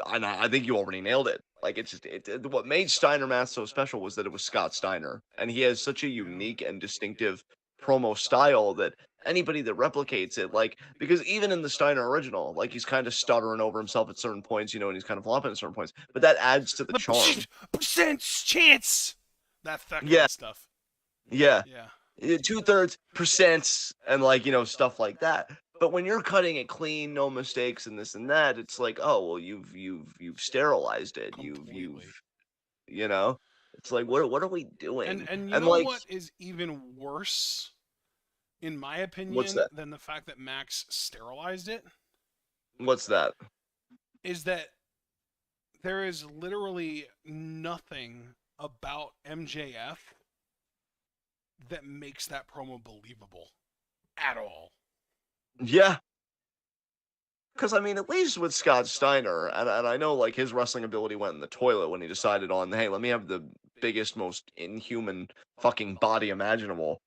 And I think you already nailed it. Like it's just what made Steiner Math so special was that it was Scott Steiner, and he has such a unique and distinctive promo style that anybody that replicates it, like because even in the Steiner original, like he's kind of stuttering over himself at certain points, and he's kind of flopping at certain points, but that adds to the charm. Percent chance. That kind Yeah, of stuff. yeah. Yeah. 2/3 percents and like stuff like that. But when you're cutting it clean, no mistakes and this and that, it's like, oh well, you've sterilized it. Completely. You know, it's like what are we doing? And you And know like, what is even worse, in my what's opinion, that? than the fact that Max sterilized it? What's that? Is that there is literally nothing about MJF that makes that promo believable at all. Yeah. Because I mean, at least with Scott Steiner, and I know like his wrestling ability went in the toilet when he decided on, hey, let me have the biggest, most inhuman fucking body imaginable.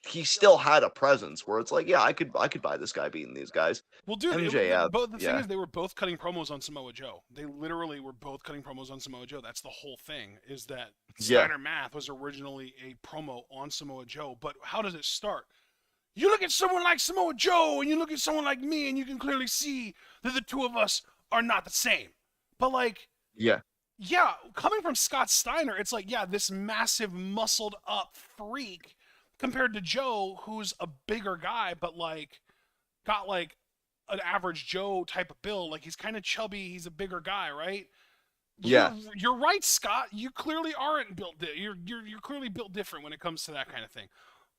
He still had a presence where it's like, yeah, I could buy this guy beating these guys. Well, dude, MJF, the thing yeah, is, they were both cutting promos on Samoa Joe. They literally were both cutting promos on Samoa Joe. That's the whole thing, is that yeah, Steiner Math was originally a promo on Samoa Joe. But how does it start? You look at someone like Samoa Joe, and you look at someone like me, and you can clearly see that the two of us are not the same. But, like, yeah, yeah, coming from Scott Steiner, it's like, yeah, this massive, muscled up freak compared to Joe, who's a bigger guy, but, like, got, like, an average Joe type of build. Like, he's kind of chubby, he's a bigger guy, right? yeah, You're right, Scott. You clearly aren't built. You're clearly built different when it comes to that kind of thing.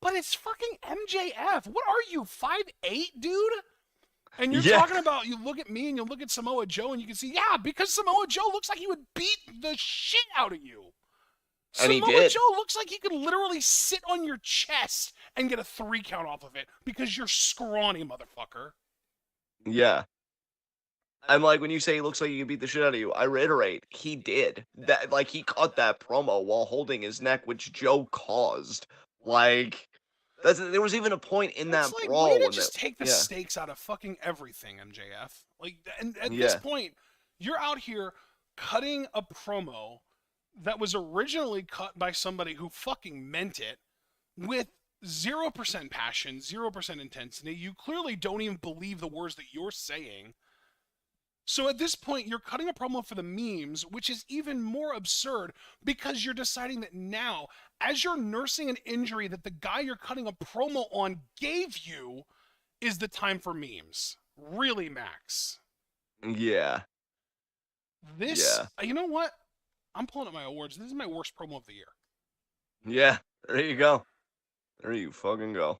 But it's fucking MJF. What are you, 5'8", dude? And you're yeah. talking about, you look at me and you look at Samoa Joe and you can see, yeah, because Samoa Joe looks like he would beat the shit out of you. And he Samoa did. Joe looks like he could literally sit on your chest and get a 3 count off of it because you're scrawny, motherfucker. Yeah. And like when you say he looks like he can beat the shit out of you, I reiterate, he did. That like he cut that promo while holding his neck, which Joe caused. Like there was even a point in It's that like, way brawl to when just take the yeah, stakes out of fucking everything, MJF. Like, and at this yeah, point, you're out here cutting a promo that was originally cut by somebody who fucking meant it with 0% passion, 0% intensity. You clearly don't even believe the words that you're saying. So at this point, you're cutting a promo for the memes, which is even more absurd because you're deciding that now, as you're nursing an injury that the guy you're cutting a promo on gave you, is the time for memes. Really, Max? yeah, This, yeah, you know what? I'm pulling up my awards. This is my worst promo of the year. yeah. There you go. There you fucking go.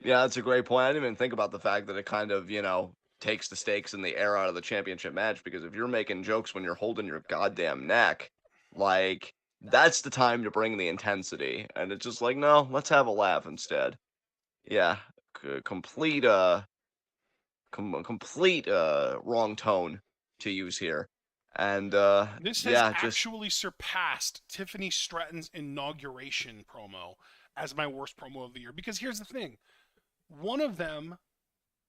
Yeah, that's a great point. I didn't even think about the fact that it kind of, takes the stakes and the air out of the championship match because if you're making jokes when you're holding your goddamn neck, like that's the time to bring the intensity. And it's just like, no, let's have a laugh instead. Yeah, complete wrong tone to use here. And This has yeah, just actually surpassed Tiffany Stratton's inauguration promo as my worst promo of the year. Because here's the thing. One of them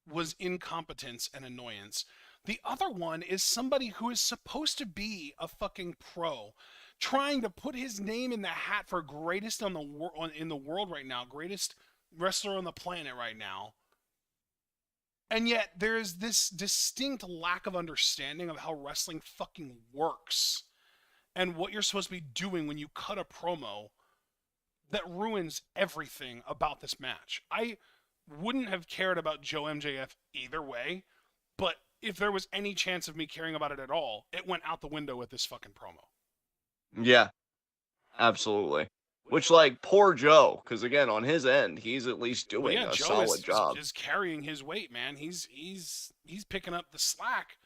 was incompetence and annoyance. The other one is somebody who is supposed to be a fucking pro, trying to put his name in the hat for greatest in the world right now, greatest wrestler on the planet right now. And yet there is this distinct lack of understanding of how wrestling fucking works and what you're supposed to be doing when you cut a promo that ruins everything about this match. I wouldn't have cared about Joe MJF either way, but if there was any chance of me caring about it at all, it went out the window with this fucking promo. Yeah, absolutely. Which, like, poor Joe, because again, on his end, he's at least doing a Joe solid job. is carrying his weight, man. He's picking up the slack,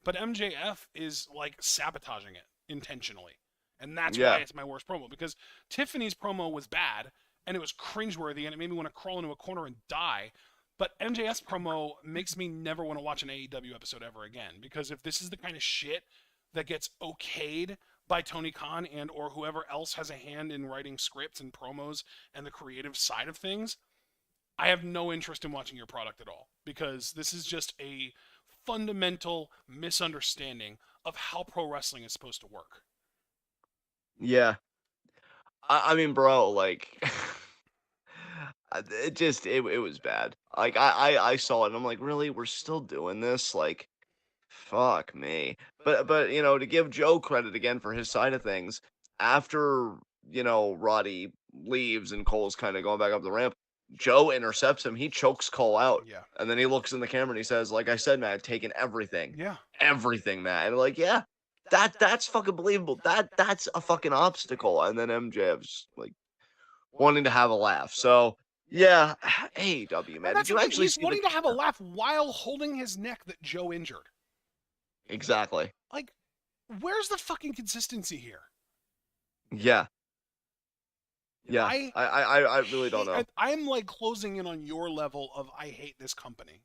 but MJF is like sabotaging it intentionally, and that's why it's my worst promo. Because Tiffany's promo was bad and it was cringeworthy, and it made me want to crawl into a corner and die. But MJF's promo makes me never want to watch an AEW episode ever again, because if this is the kind of shit that gets okayed by Tony Khan and or whoever else has a hand in writing scripts and promos and the creative side of things, I have no interest in watching your product at all, because this is just a fundamental misunderstanding of how pro wrestling is supposed to work. Yeah. I mean, bro, like, it was bad. Like, I saw it and I'm like, really? We're still doing this? Like, fuck me. But you know, to give Joe credit again for his side of things, after, you know, Roddy leaves and Cole's kind of going back up the ramp, Joe intercepts him. He chokes Cole out. Yeah. And then he looks in the camera and he says, like I said, man, I've taken everything. Yeah. Everything, man. And like, yeah, that's fucking believable. That's a fucking obstacle. And then MJF's like wanting to have a laugh. So yeah, AEW, man. Did you actually he's see wanting to have a laugh while holding his neck that Joe injured? Exactly. Like, where's the fucking consistency here? Yeah. Yeah. I really don't know. I'm like closing in on your level of I hate this company.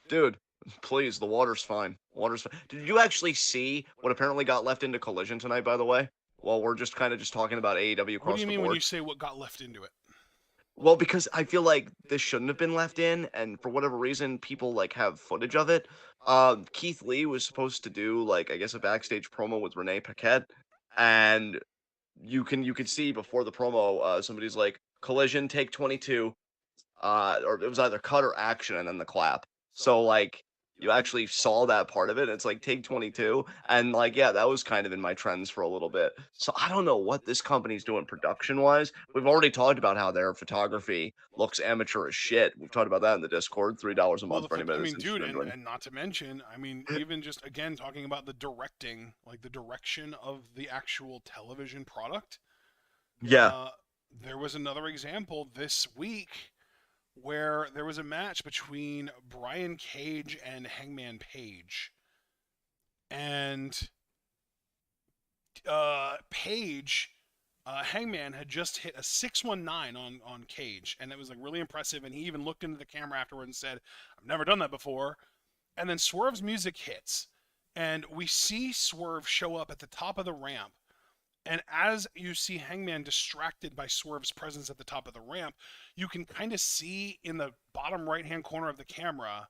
Dude, please, the water's fine. Water's fine. Did you actually see what apparently got left into Collision tonight, by the way? Well, we're just kind of just talking about AEW across the board. What do you mean when you say what got left into it? Well, because I feel like this shouldn't have been left in, and for whatever reason, people like have footage of it. Keith Lee was supposed to do like I guess a backstage promo with Renee Paquette, and you could see before the promo, somebody's like Collision take 22, or it was either cut or action, and then the clap. So like you actually saw that part of it. It's like take 22, and like yeah, that was kind of in my trends for a little bit. So I don't know what this company's doing production wise. We've already talked about how their photography looks amateur as shit. We've talked about that in the Discord. $3 a month for anybody that's interested in doing. And not to mention, I mean, even just again talking about the directing, like the direction of the actual television product. Yeah. There was another example this week where there was a match between Brian Cage and Hangman Page. And Hangman had just hit a 619 on Cage, and it was like really impressive, and he even looked into the camera afterward and said, I've never done that before. And then Swerve's music hits, and we see Swerve show up at the top of the ramp. And as you see Hangman distracted by Swerve's presence at the top of the ramp, you can kind of see in the bottom right-hand corner of the camera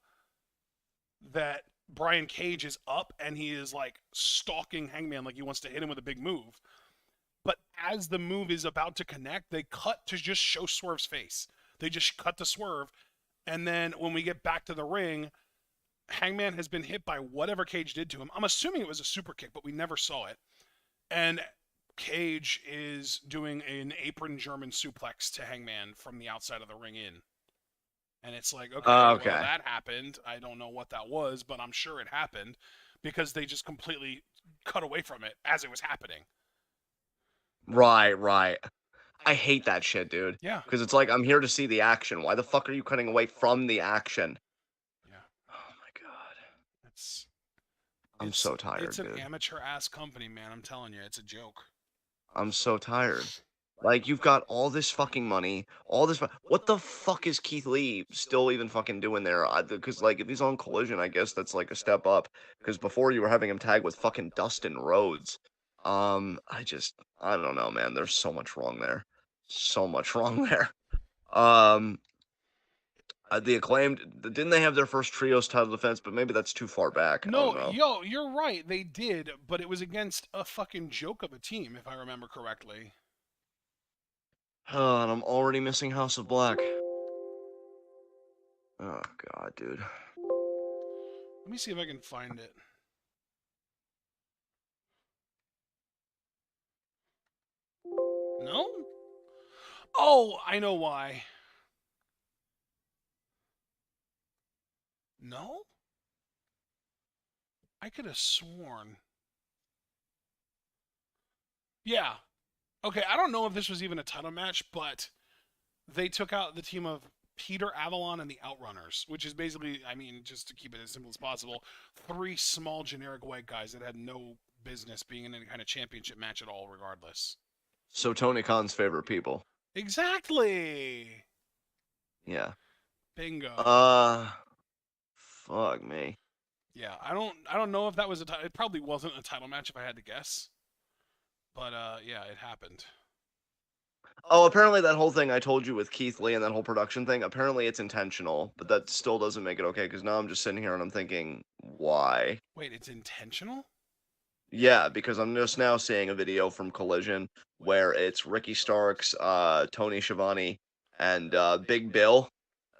that Brian Cage is up and he is like stalking Hangman like he wants to hit him with a big move. But as the move is about to connect, they cut to just show Swerve's face. They just cut to Swerve. And then when we get back to the ring, Hangman has been hit by whatever Cage did to him. I'm assuming it was a super kick, but we never saw it. And Cage is doing an apron German suplex to Hangman from the outside of the ring in. And it's like, okay, well, that happened. I don't know what that was, but I'm sure it happened because they just completely cut away from it as it was happening. Right. I hate that shit, dude. Yeah. Because it's like, I'm here to see the action. Why the fuck are you cutting away from the action? Yeah. Oh my god. I'm so tired, It's an dude. amateur-ass company, man. I'm telling you, it's a joke. I'm so tired. Like, you've got all this fucking money, all this. What the fuck is Keith Lee still even fucking doing there? Because, like, if he's on Collision, I guess that's like a step up. Because before you were having him tag with fucking Dustin Rhodes. I don't know, man. There's so much wrong there. So much wrong there. The Acclaimed, didn't they have their first trios title defense? But maybe that's too far back. I don't No, know. yo, you're right. They did, but it was against a fucking joke of a team, if I remember correctly. And I'm already missing House of Black. Oh, God, dude. Let me see if I can find it. No? Oh, I know why. No? I could have sworn. Yeah. Okay, I don't know if this was even a title match, but they took out the team of Peter Avalon and the Outrunners, which is basically, I mean, just to keep it as simple as possible, 3 small generic white guys that had no business being in any kind of championship match at all, regardless. So Tony Khan's favorite people. Exactly. Yeah. Bingo. Fuck me. Yeah, I don't know if that was it probably wasn't a title match if I had to guess. But yeah, it happened. Oh, apparently that whole thing I told you with Keith Lee and that whole production thing, apparently it's intentional, but that still doesn't make it okay, because now I'm just sitting here and I'm thinking, why? Wait, it's intentional? Yeah, because I'm just now seeing a video from Collision where it's Ricky Starks, Tony Schiavone, and Big Bill.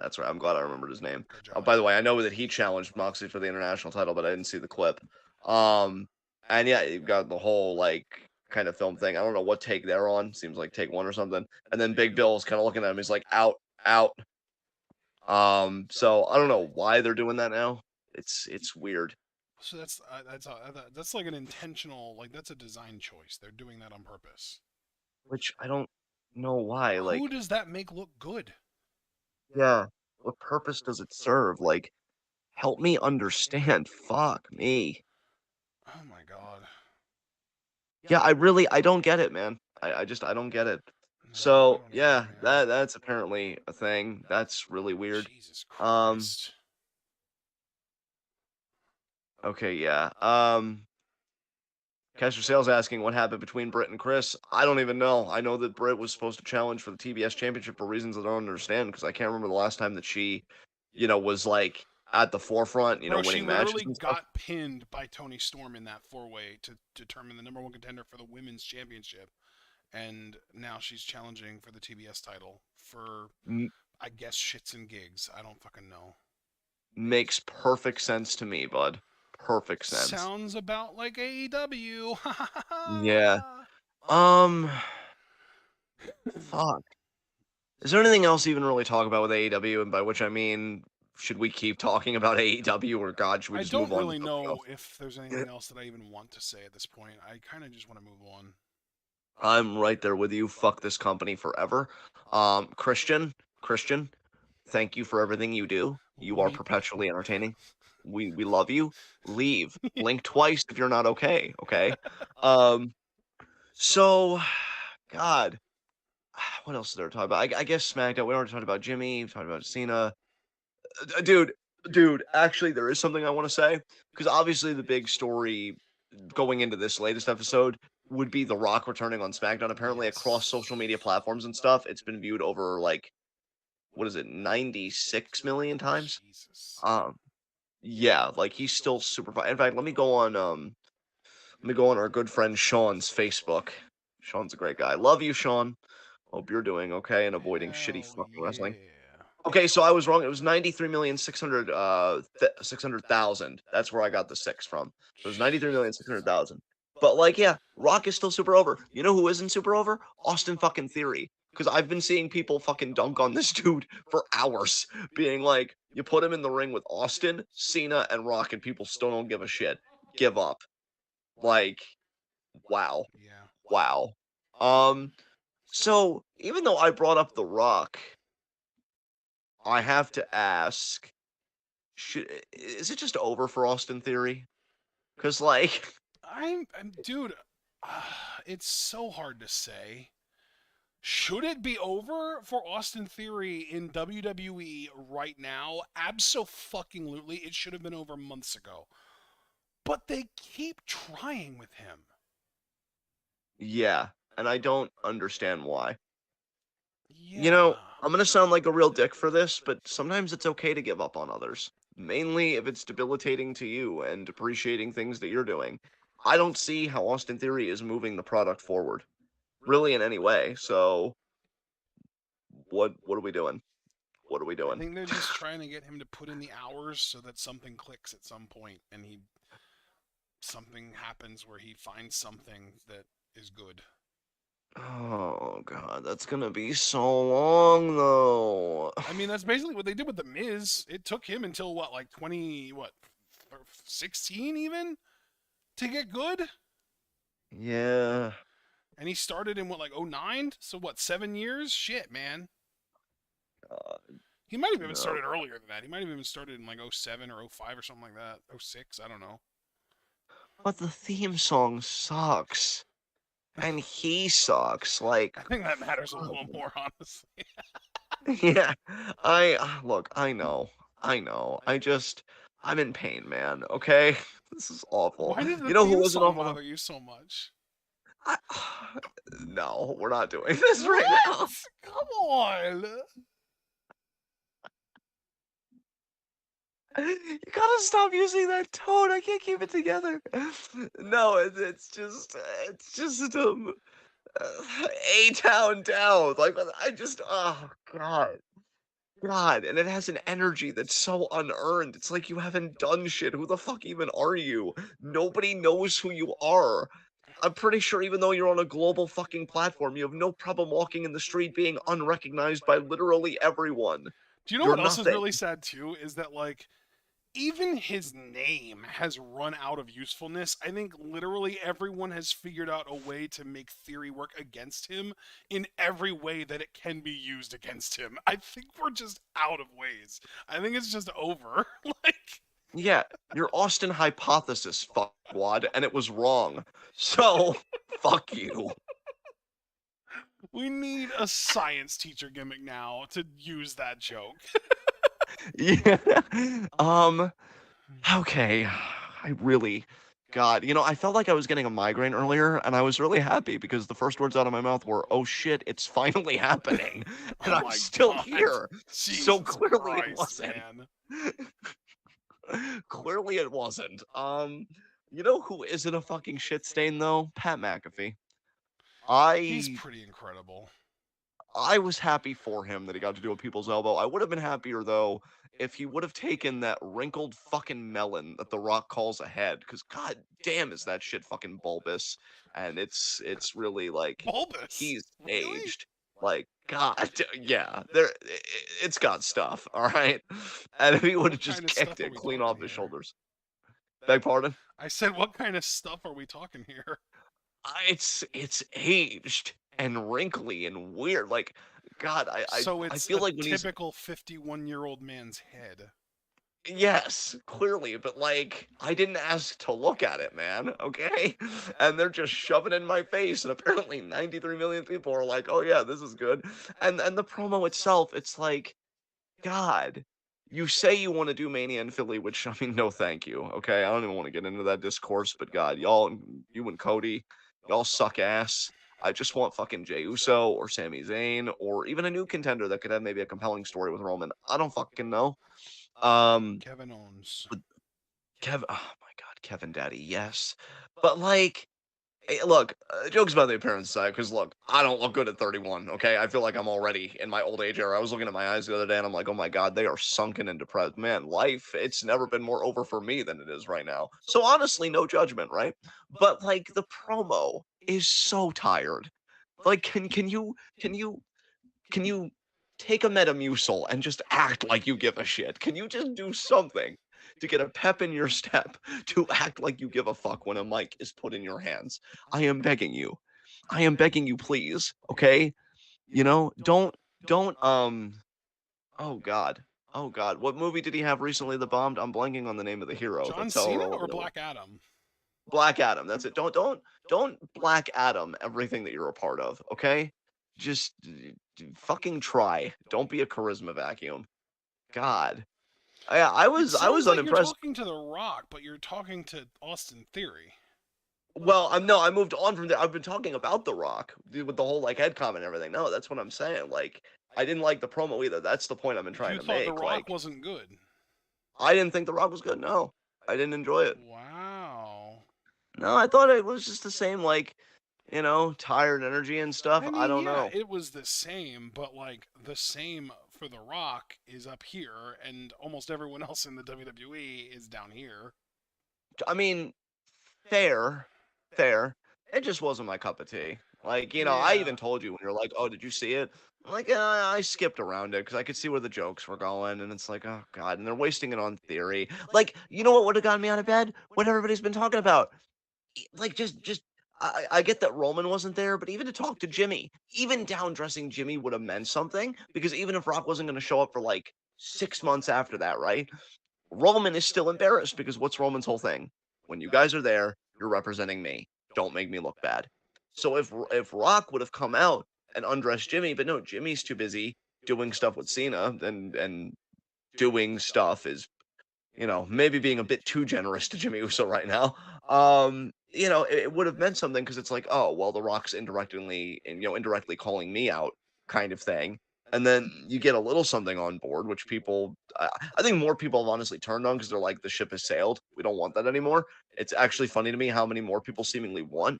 That's right, I'm glad I remembered his name. Good job. By the way, I know that he challenged Moxley for the international title, but I didn't see the clip. And yeah, you've got the whole like kind of film thing. I don't know what take they're on. Seems like take 1 or something. And then Big Bill's kind of looking at him. He's like, out, out. So I don't know why they're doing that now. It's weird. So that's like an intentional, like that's a design choice. They're doing that on purpose. Which I don't know why. Like, Who does that make look good? yeah, what purpose does it serve? Like, help me understand. Fuck me. Oh my god. Yeah, I don't get it, man. I don't get it. No, I So don't yeah, either, man. that's apparently a thing. That's really weird. Jesus Um, Christ. okay, yeah. Caster Sales asking what happened between Britt and Chris. I don't even know. I know that Britt was supposed to challenge for the TBS championship for reasons I don't understand, because I can't remember the last time that she, was like at the forefront, Bro, she winning matches literally and stuff. got pinned by Tony Storm in that 4-way to determine the #1 contender for the women's championship. And now she's challenging for the TBS title for, M- I guess, shits and gigs. I don't fucking know. Makes perfect sense to me, bud. Perfect sense. Sounds about like AEW. Yeah. Um, Fuck. Is there anything else to even really talk about with AEW? And by which I mean, should we keep talking about AEW, or God, should we I just move don't on to really something know else? if there's anything else that I even want to say at this point. I kind of just want to move on. I'm right there with you. Fuck this company forever. Christian, thank you for everything you do. You are Weep. perpetually entertaining. We love you. Leave. Blink twice if you're not okay. Okay. Um. So, God, what else is there to talk about? I guess SmackDown. We already talked about Jimmy. We talked about Cena. Dude, actually, there is something I want to say, because obviously the big story going into this latest episode would be The Rock returning on SmackDown. Apparently, across social media platforms and stuff, it's been viewed over like, what is it, 96 million times? Jesus. Um, yeah, like he's still super fun. In fact, let me go on our good friend Sean's Facebook. Sean's a great guy. Love you, Sean. Hope you're doing okay and avoiding shitty Hell fucking wrestling. yeah. Okay, so I was wrong. It was 93,600,000. That's where I got the 6 from. So it was 93,600,000. But like, yeah, Rock is still super over. You know who isn't super over? Austin fucking Theory. Because I've been seeing people fucking dunk on this dude for hours, being like, you put him in the ring with Austin, Cena, and Rock, and people still don't give a shit. Give up. Like, wow. Yeah. Wow. Um, so even though I brought up The Rock, I have to ask, is it just over for Austin Theory? Because, like, Dude, it's so hard to say. Should it be over for Austin Theory in WWE right now? Abso-fucking-lutely. It should have been over months ago. But they keep trying with him. yeah, and I don't understand why. Yeah. I'm gonna sound like a real dick for this, but sometimes it's okay to give up on others. Mainly if it's debilitating to you and depreciating things that you're doing. I don't see how Austin Theory is moving the product forward, really in any way. So what are we doing? What are we I doing? think they're just trying to get him to put in the hours so that something clicks at some point and something happens where he finds something that is good. Oh god, that's gonna be so long though. I mean, that's basically what they did with the Miz. It took him until what, like 16 even to get good, Yeah. and he started in what, like 09? So what, 7 years? Shit, man. God, He might have even no. started earlier than that. He might have even started in like 07 or 05 or something like that. 06, I don't know. But the theme song sucks. And he sucks. Like, I think that matters a little more, honestly. yeah. Look, I know. I know. I'm in pain, man. Okay? This is awful. Why did the You know who theme wasn't song awful? bother you so much? I, no, we're not doing this right now. What? Come on. You gotta stop using that tone. I can't keep it together. No, it's just A-Town down. Like I just, oh god. God, and it has an energy that's so unearned. It's like you haven't done shit. Who the fuck even are you? Nobody knows who you are. I'm pretty sure even though you're on a global fucking platform, you have no problem walking in the street being unrecognized by literally everyone. Do you know You're what else is nothing. really sad too? Is that like even his name has run out of usefulness. I think literally everyone has figured out a way to make theory work against him in every way that it can be used against him. I think we're just out of ways. I think it's just over. Like, Yeah, your Austin hypothesis, fuckwad, and it was wrong. So, fuck you. we need a science teacher gimmick now to use that joke. Yeah. Okay. I really, God, I felt like I was getting a migraine earlier, and I was really happy because the first words out of my mouth were, "Oh shit, it's finally happening," and Oh I'm my still god. here. So Jesus clearly it Christ, wasn't. man. Clearly it wasn't. You know who isn't a fucking shit stain though? Pat McAfee. He's I pretty incredible. I was happy for him that he got to do a people's elbow. I would have been happier though if he would have taken that wrinkled fucking melon that The Rock calls a head, because god damn is that shit fucking bulbous, and it's really like Bulbous. he's Really? aged. Like god, yeah, it's got stuff, all right. And if he would have What just kind of kicked stuff are it we clean talking off his here? shoulders. Beg pardon? I said, what kind of stuff are we talking here? It's aged and wrinkly and weird. Like, God, So I it's feel a like when he's typical 51-year-old man's head. yes, clearly, but like I didn't ask to look at it, man. Okay, and they're just shoving it in my face, and apparently 93 million people are like, "Oh yeah, this is good," and the promo itself, it's like, God. You say you want to do Mania in Philly, which I mean, no, thank you. Okay, I don't even want to get into that discourse, but God, you and Cody, y'all suck ass. I just want fucking Jey Uso or Sami Zayn or even a new contender that could have maybe a compelling story with Roman. I don't fucking know. Um, Kevin Owens. but Kevin, oh my God, Kevin Daddy, yes. But like, look, jokes about the appearance side, because look, I don't look good at 31, okay? I feel like I'm already in my old age era. I was looking at my eyes the other day, and I'm like, oh my God, they are sunken and depressed. Man, life, it's never been more over for me than it is right now. So honestly, no judgment, right? But like, the promo is so tired. Like, can you take a Metamucil and just act like you give a shit? Can you just do something to get a pep in your step to act like you give a fuck when a mic is put in your hands? I am begging you. I am begging you, please. Okay? Don't oh god. Oh god. What movie did he have recently that bombed? I'm blanking on the name of the hero. John That's how Cena or irrelevant it was. Black Adam? Black Adam. That's it. Don't Black Adam everything that you're a part of, okay? Just fucking try. Don't be a charisma vacuum. God. I It was I sounds was like you're unimpressed. talking to The Rock, but you're talking to Austin Theory. Well, I'm no, I moved on from there. I've been talking about The Rock with the whole like head comment and everything. No, that's what I'm saying. Like I didn't like the promo either. That's the point I've been trying You to thought The make. Rock Like, wasn't good. I didn't think The Rock was good. No, I didn't enjoy it. Wow. No, I thought it was just the same, like, tired energy and stuff. I I mean, don't yeah, know. it was the same, but like the same for The Rock is up here, and almost everyone else in the WWE is down here. I mean, fair, fair. It just wasn't my cup of tea. Like, I Yeah. even told you when you're like, "Oh, did you see it?" I'm like, I skipped around it because I could see where the jokes were going, and it's like, oh god, and they're wasting it on theory. Like, you know what would have gotten me out of bed? What everybody's been talking about. Like, just I get that Roman wasn't there, but even to talk to Jimmy, even down dressing Jimmy would have meant something because even if Rock wasn't going to show up for like 6 months after that, right? Roman is still embarrassed because what's Roman's whole thing? When you guys are there, you're representing me. Don't make me look bad. So if Rock would have come out and undressed Jimmy, but no, Jimmy's too busy doing stuff with Cena and doing stuff is maybe being a bit too generous to Jimmy Uso right now. It would have meant something because it's like, oh, well, The Rock's indirectly calling me out, kind of thing. And then you get a little something on board, which I think more people have honestly turned on because they're like, the ship has sailed. We don't want that anymore. It's actually funny to me how many more people seemingly want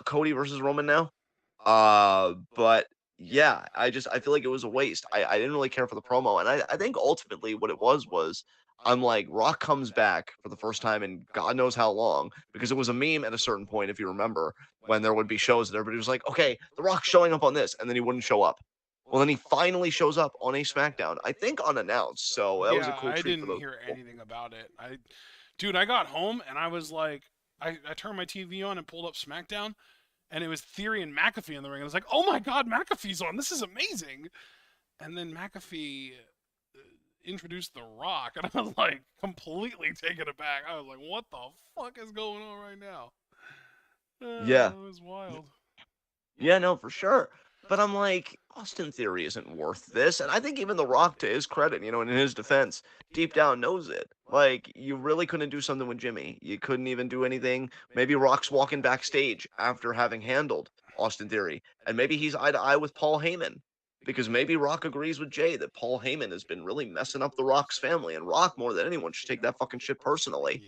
Cody versus Roman now. But yeah, I feel like it was a waste. I didn't really care for the promo, and I think ultimately what it was I'm like, Rock comes back for the first time in God knows how long, because it was a meme at a certain point, if you remember, when there would be shows that everybody was like, okay, The Rock's showing up on this, and then he wouldn't show up. Well, then he finally shows up on a SmackDown, I think unannounced. So that was a Yeah, cool I treat for didn't those hear people. anything about it. Dude, I got home and I was like, I turned my TV on and pulled up SmackDown, and it was Theory and McAfee in the ring. I was like, oh my god, McAfee's on. This is amazing. And then McAfee introduced The Rock, and I was like completely taken aback. I was like, what the fuck is going on right now? Yeah. It was wild. Yeah, no, for sure. But I'm like, Austin Theory isn't worth this. And I think even The Rock, to his credit, in his defense, deep down knows it. Like, you really couldn't do something with Jimmy. You couldn't even do anything. Maybe Rock's walking backstage after having handled Austin Theory. And maybe he's eye to eye with Paul Heyman. Because maybe Rock agrees with Jay that Paul Heyman has been really messing up the Rock's family. And Rock, more than anyone, should take that fucking shit personally.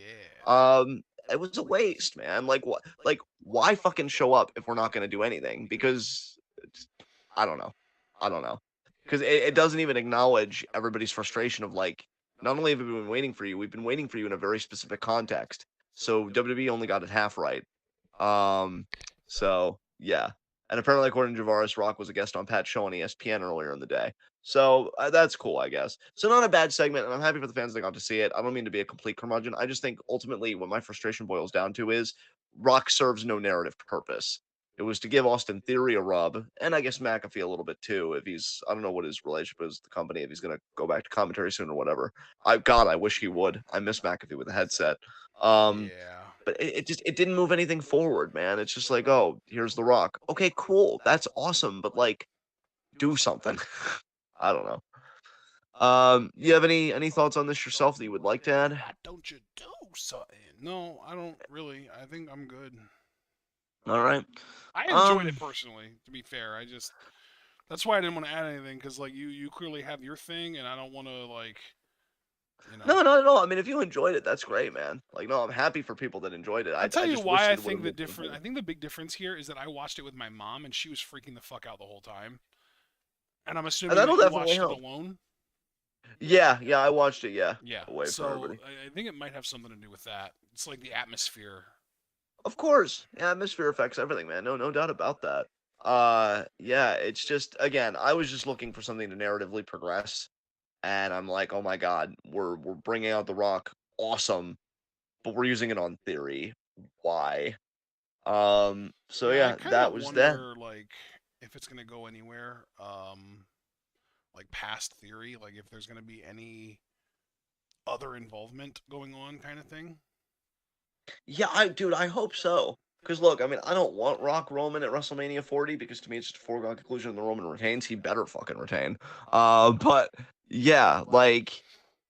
Yeah. It was a waste, man. Like what? Like why fucking show up if we're not going to do anything? Because I don't know. I don't know. Because it doesn't even acknowledge everybody's frustration of like, not only have we been waiting for you, we've been waiting for you in a very specific context. So WWE only got it half right. Um, so yeah. And apparently, according to Javaris, Rock was a guest on Pat's show on ESPN earlier in the day. So that's cool, I guess. So not a bad segment, and I'm happy for the fans that got to see it. I don't mean to be a complete curmudgeon. I just think ultimately what my frustration boils down to is Rock serves no narrative purpose. It was to give Austin Theory a rub, and I guess McAfee a little bit too. If I don't know what his relationship is with the company, if he's going to go back to commentary soon or whatever. I wish he would. I miss McAfee with a headset. Yeah. But it didn't move anything forward, man. It's just like, oh, here's The Rock. Okay, cool. That's awesome. But like, do something. I don't know. You have any thoughts on this yourself that you would like to add? Why don't you do something? No, I don't really. I think I'm good. All right. I enjoyed it personally. To be fair, that's why I didn't want to add anything because like you clearly have your thing, and I don't want to like. No, not at all. I mean, if you enjoyed it, that's great, man. Like, no, I'm happy for people that enjoyed it. I'll tell I you just wish why I it would think have the moved difference. I forward. think the big difference here is that I watched it with my mom, and she was freaking the fuck out the whole time. And I'm And assuming that that'll you definitely watched it help. alone. Yeah, I watched it. Yeah, Yeah. away from So everybody. I think it might have something to do with that. It's like the atmosphere. Of course, yeah, atmosphere affects everything, man. No doubt about that. Yeah, it's just again, I was just looking for something to narratively progress, and I'm like, oh my god, we're bringing out The Rock, awesome, but we're using it on Theory. Why? So Yeah, I yeah, kind that of was that. wonder like if it's gonna go anywhere. Like past theory, like if there's gonna be any other involvement going on, kind of thing. Yeah, dude, I hope so. Because look, I mean, I don't want Rock Roman at WrestleMania 40 because to me it's just a foregone conclusion the Roman retains. He better fucking retain. But yeah, like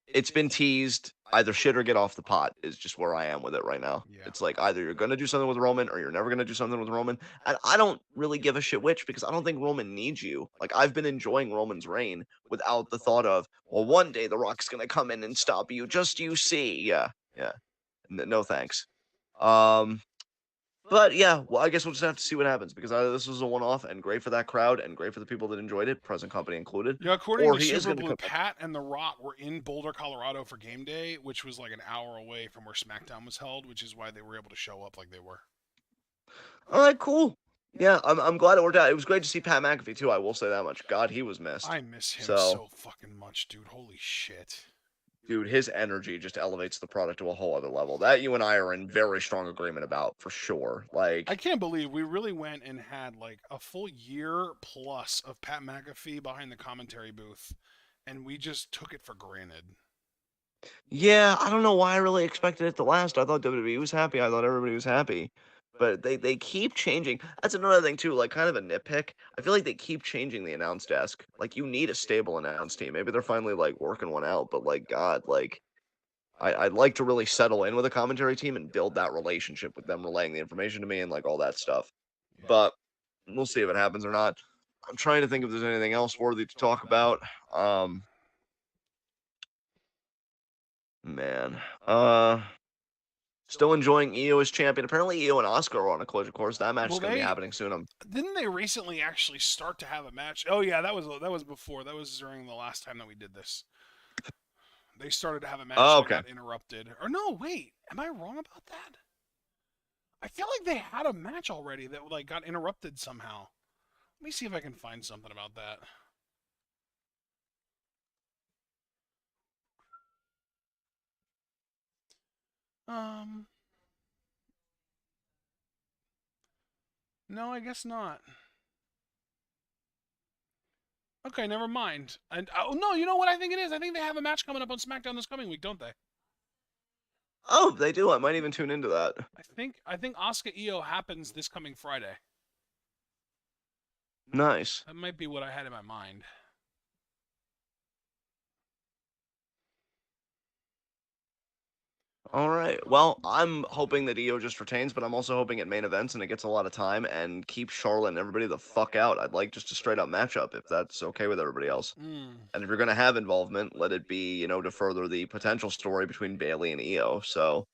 it's been teased. Either shit or get off the pot is just where I am with it right now. Yeah. It's like either you're gonna do something with Roman or you're never gonna do something with Roman. And I don't really give a shit which because I don't think Roman needs you. Like I've been enjoying Roman's reign without the thought of, well, one day The Rock's gonna come in and stop you. Just you see. Yeah, yeah. No thanks. But yeah, well, I guess we'll just have to see what happens because either this was a one-off and great for that crowd and great for the people that enjoyed it, present company included, Yeah, according or to he is Super going to Blue, come back. Pat and The Rock were in Boulder, Colorado for game day, which was like an hour away from where Smackdown was held, which is why they were able to show up like they were. All right, cool. Yeah, I'm glad it worked out. It was great to see Pat McAfee too. I will say that much. God, he was missed. I miss him So, so fucking much, dude. Holy shit. dude, his energy just elevates the product to a whole other level. That you and I are in very strong agreement about for sure. Like, I can't believe we really went and had like a full year plus of Pat McAfee behind the commentary booth, and we just took it for granted. yeah, I don't know why I really expected it to last. I thought WWE was happy. I thought everybody was happy. But they keep changing. That's another thing too, like kind of a nitpick. I feel like they keep changing the announce desk. Like you need a stable announce team. Maybe they're finally like working one out, but like God, like I'd like to really settle in with a commentary team and build that relationship with them relaying the information to me and like all that stuff. Yeah. But we'll see if it happens or not. I'm trying to think if there's anything else worthy to talk about. Man. Still enjoying EO as champion. Apparently EO and Oscar are on a collision course. That match is going to be happening soon. Didn't they recently actually start to have a match? Oh yeah, that was before. That was during the last time that we did this. They started to have a match that got interrupted. Or no, wait, am I wrong about that? I feel like they had a match already that like got interrupted somehow. Let me see if I can find something about that. No, I guess not. Okay, never mind. And oh no, you know what I think it is? I think they have a match coming up on SmackDown this coming week, don't they? Oh, they do. I might even tune into that. I think Asuka EO happens this coming Friday. Nice. That might be what I had in my mind. All right. Well, I'm hoping that EO just retains, but I'm also hoping it main events and it gets a lot of time and keeps Charlotte and everybody the fuck out. I'd like just a straight up matchup if that's okay with everybody else. And if you're going to have involvement, let it be, you know, to further the potential story between Bayley and EO. So,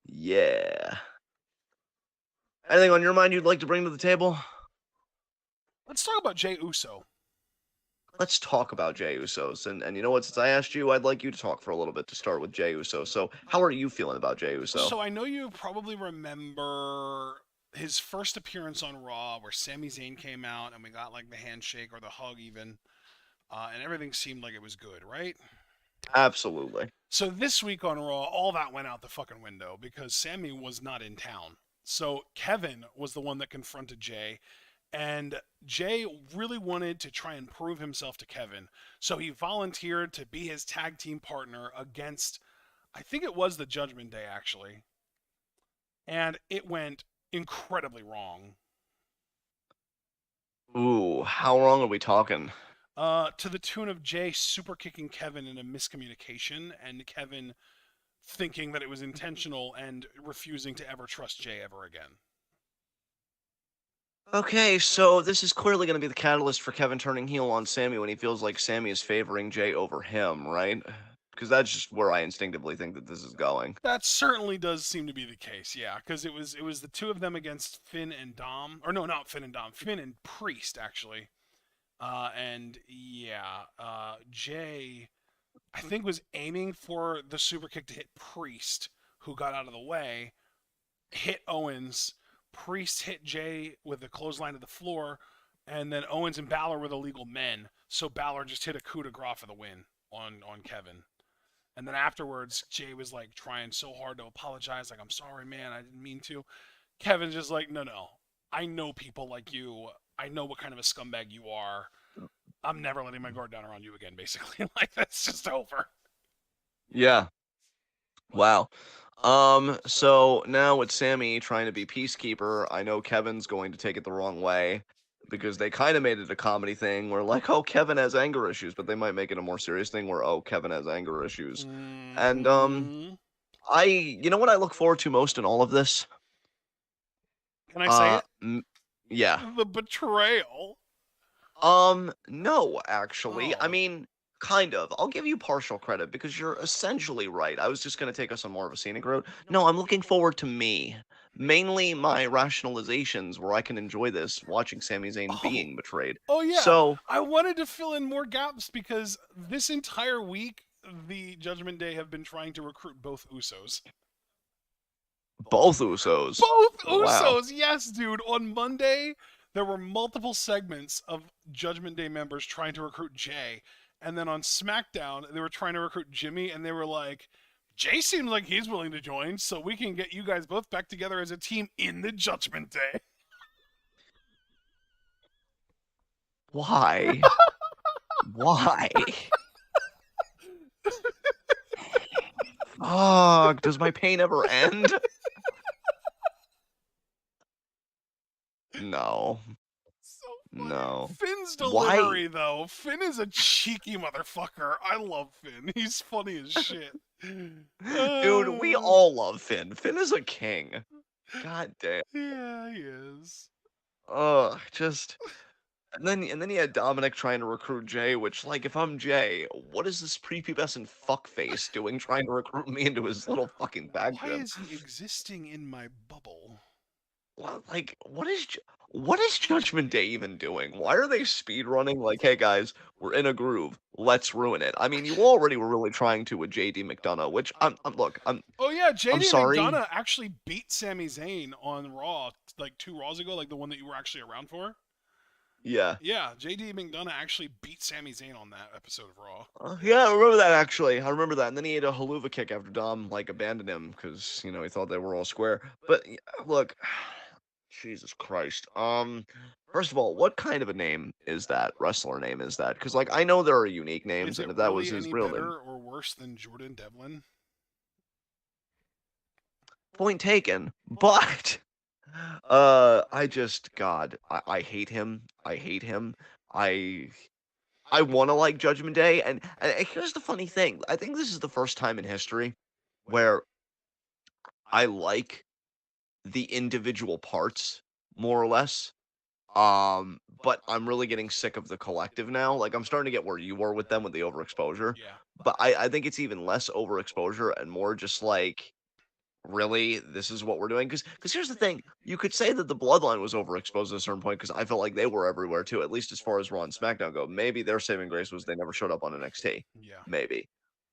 yeah. Anything on your mind you'd like to bring to the table? Let's talk about Jey Uso. Let's talk about Jey Usos. And you know what? Since I asked you, I'd like you to talk for a little bit to start with Jey Uso. So, how are you feeling about Jey Uso? So, I know you probably remember his first appearance on Raw where Sami Zayn came out and we got like the handshake or the hug even. And everything seemed like it was good, right? Absolutely. So this week on Raw, all that went out the fucking window because Sami was not in town. So Kevin was the one that confronted Jey. And Jey really wanted to try and prove himself to Kevin. So he volunteered to be his tag team partner against, I think it was the Judgment Day, actually. And it went incredibly wrong. Ooh, how wrong are we talking? To the tune of Jey super kicking Kevin in a miscommunication and Kevin thinking that it was intentional and refusing to ever trust Jey ever again. Okay, so this is clearly going to be the catalyst for Kevin turning heel on Sami when he feels like Sami is favoring Jey over him, right? Because that's just where I instinctively think that this is going. That certainly does seem to be the case, yeah. Because it was the two of them against Finn and Dom, or no, not Finn and Dom, Finn and Priest actually. And yeah, Jey, I think was aiming for the super kick to hit Priest, who got out of the way, hit Owens. Priest hit Jey with a clothesline to the floor, and then Owens and Balor were the legal men. So Balor just hit a coup de grace for the win on Kevin. And then afterwards, Jey was like trying so hard to apologize, like, I'm sorry, man, I didn't mean to. Kevin's just like, no, I know people like you. I know what kind of a scumbag you are. I'm never letting my guard down around you again, basically. Like, that's just over. Yeah. Wow. So now with Sami trying to be peacekeeper, I know Kevin's going to take it the wrong way. because they kind of made it a comedy thing where like, oh, Kevin has anger issues, but they might make it a more serious thing where, oh, Kevin has anger issues. And Mhm. you know what I look forward to most in all of this? Can I say it? Yeah. The betrayal. No, actually. I Oh. mean, kind of. I'll give you partial credit because you're essentially right. I was just gonna take us on more of a scenic road. No, I'm looking forward to me. Mainly my rationalizations where I can enjoy this watching Sami Zayn Oh. being betrayed. Oh yeah. So, I wanted to fill in more gaps because this entire week the Judgment Day have been trying to recruit both Usos. both Usos. Both Oh, wow. Usos, yes, dude. On Monday, there were multiple segments of Judgment Day members trying to recruit Jay. And then on SmackDown, they were trying to recruit Jimmy, and they were like, Jay seems like he's willing to join, so we can get you guys both back together as a team in the Judgment Day. Why? Why? Fuck, does my pain ever end? No. So funny. No. Finn's Why? delivery, though. Finn is a cheeky motherfucker. I love Finn. He's funny as shit. Dude, we all love Finn. Finn is a king. God damn. Yeah, he is. Ugh, just and then you had Dominic trying to recruit Jay, which like if I'm Jay, what is this prepubescent fuckface doing trying to recruit me into his little fucking bag Why gym? is he existing in my bubble? Like what is Judgment Day even doing? Why are they speed running? Like, hey guys, we're in a groove. Let's ruin it. I mean, you already were really trying to with JD McDonough, which I'm Oh yeah, I'm JD sorry. McDonough actually beat Sami Zayn on Raw like 2 Raws ago, like the one that you were actually around for. Yeah. Yeah, JD McDonough actually beat Sami Zayn on that episode of Raw. Yeah, I remember that actually. I remember that. And then he ate a haluva kick after Dom like abandoned him because he thought they were all square. But look, Jesus Christ. First of all, what kind of a name is that? Wrestler name is that? Because like I know there are unique names, Is it and if that was really his any real name, better or worse than Jordan Devlin? point taken. But I just God, I hate him. I hate him. I want to like Judgment Day, and here's the funny thing. I think this is the first time in history where I like the individual parts more or less. But I'm really getting sick of the collective now. Like I'm starting to get where you were with them with the overexposure. Yeah. But I think it's even less overexposure and more just like really this is what we're doing because here's the thing, you could say that the bloodline was overexposed at a certain point because I felt like they were everywhere too, at least as far as Raw and SmackDown go. Maybe their saving grace was they never showed up on NXT, Yeah. maybe.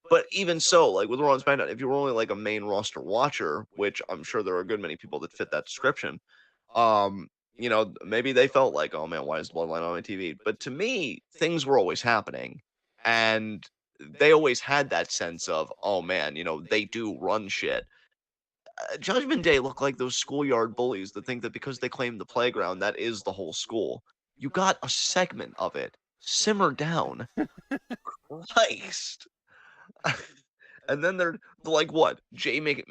But even so, like with Raw and SmackDown, if you were only like a main roster watcher, which I'm sure there are a good many people that fit that description, maybe they felt like, oh man, why is Bloodline on my TV? But to me, things were always happening. And they always had that sense of, oh man, they do run shit. Judgment Day look like those schoolyard bullies that think that because they claim the playground, that is the whole school. You got a segment of it. Simmer down. Christ. And then they're like, what? JD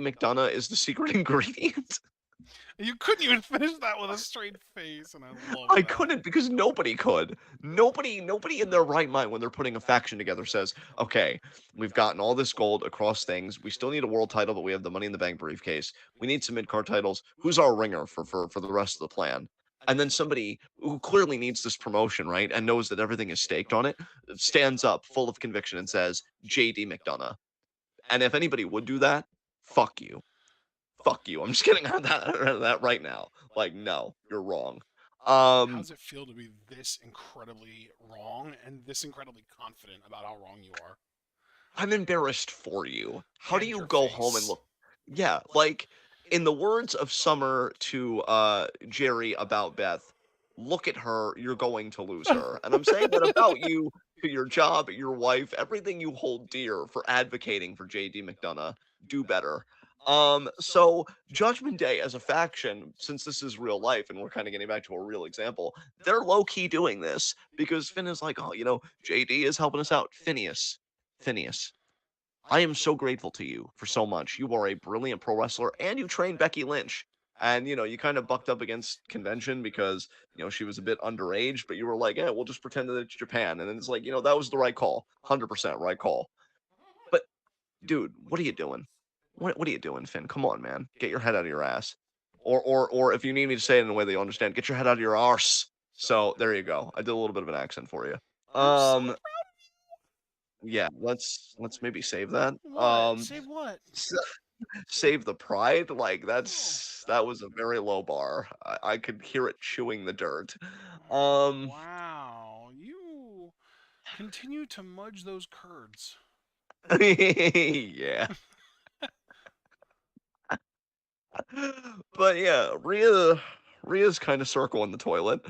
McDonough is the secret ingredient? You couldn't even finish that with a straight face, and I love I that. couldn't because nobody could. Nobody in their right mind when they're putting a faction together says, okay, we've gotten all this gold across things. We still need a world title, but we have the Money in the Bank briefcase. We need some mid-card titles. Who's our ringer for the rest of the plan? And then somebody who clearly needs this promotion, right, and knows that everything is staked on it, stands up full of conviction and says, JD McDonough. And if anybody would do that, fuck you. Fuck you. I'm just getting out of that right now. Like, no, you're wrong. How does it feel to be this incredibly wrong and this incredibly confident about how wrong you are? I'm embarrassed for you. How do And you your go home and face. look? Yeah, like in the words of Summer to Jerry about Beth, look at her, you're going to lose her. And I'm saying that about you to your job, your wife, everything you hold dear for advocating for JD McDonough. Do better. So Judgment Day as a faction, since this is real life and we're kind of getting back to a real example, they're low key doing this because Finn is like, oh, JD is helping us out. Phineas, I am so grateful to you for so much. You are a brilliant pro wrestler and you trained Becky Lynch And, you kind of bucked up against convention because, she was a bit underage, but you were like, yeah, we'll just pretend that it's Japan. And then it's like, that was the right call. 100% right call. But, dude, what are you doing? What are you doing, Finn? Come on, man. Get your head out of your ass. Or if you need me to say it in a way that you understand, get your head out of your arse. So there you go. I did a little bit of an accent for you. Yeah, let's maybe save that. What? Save what? Save the pride. Like Oh. that was a very low bar. I could hear it chewing the dirt. Wow, you continue to mudge those curds. Yeah. But yeah, Rhea's kind of circling the toilet.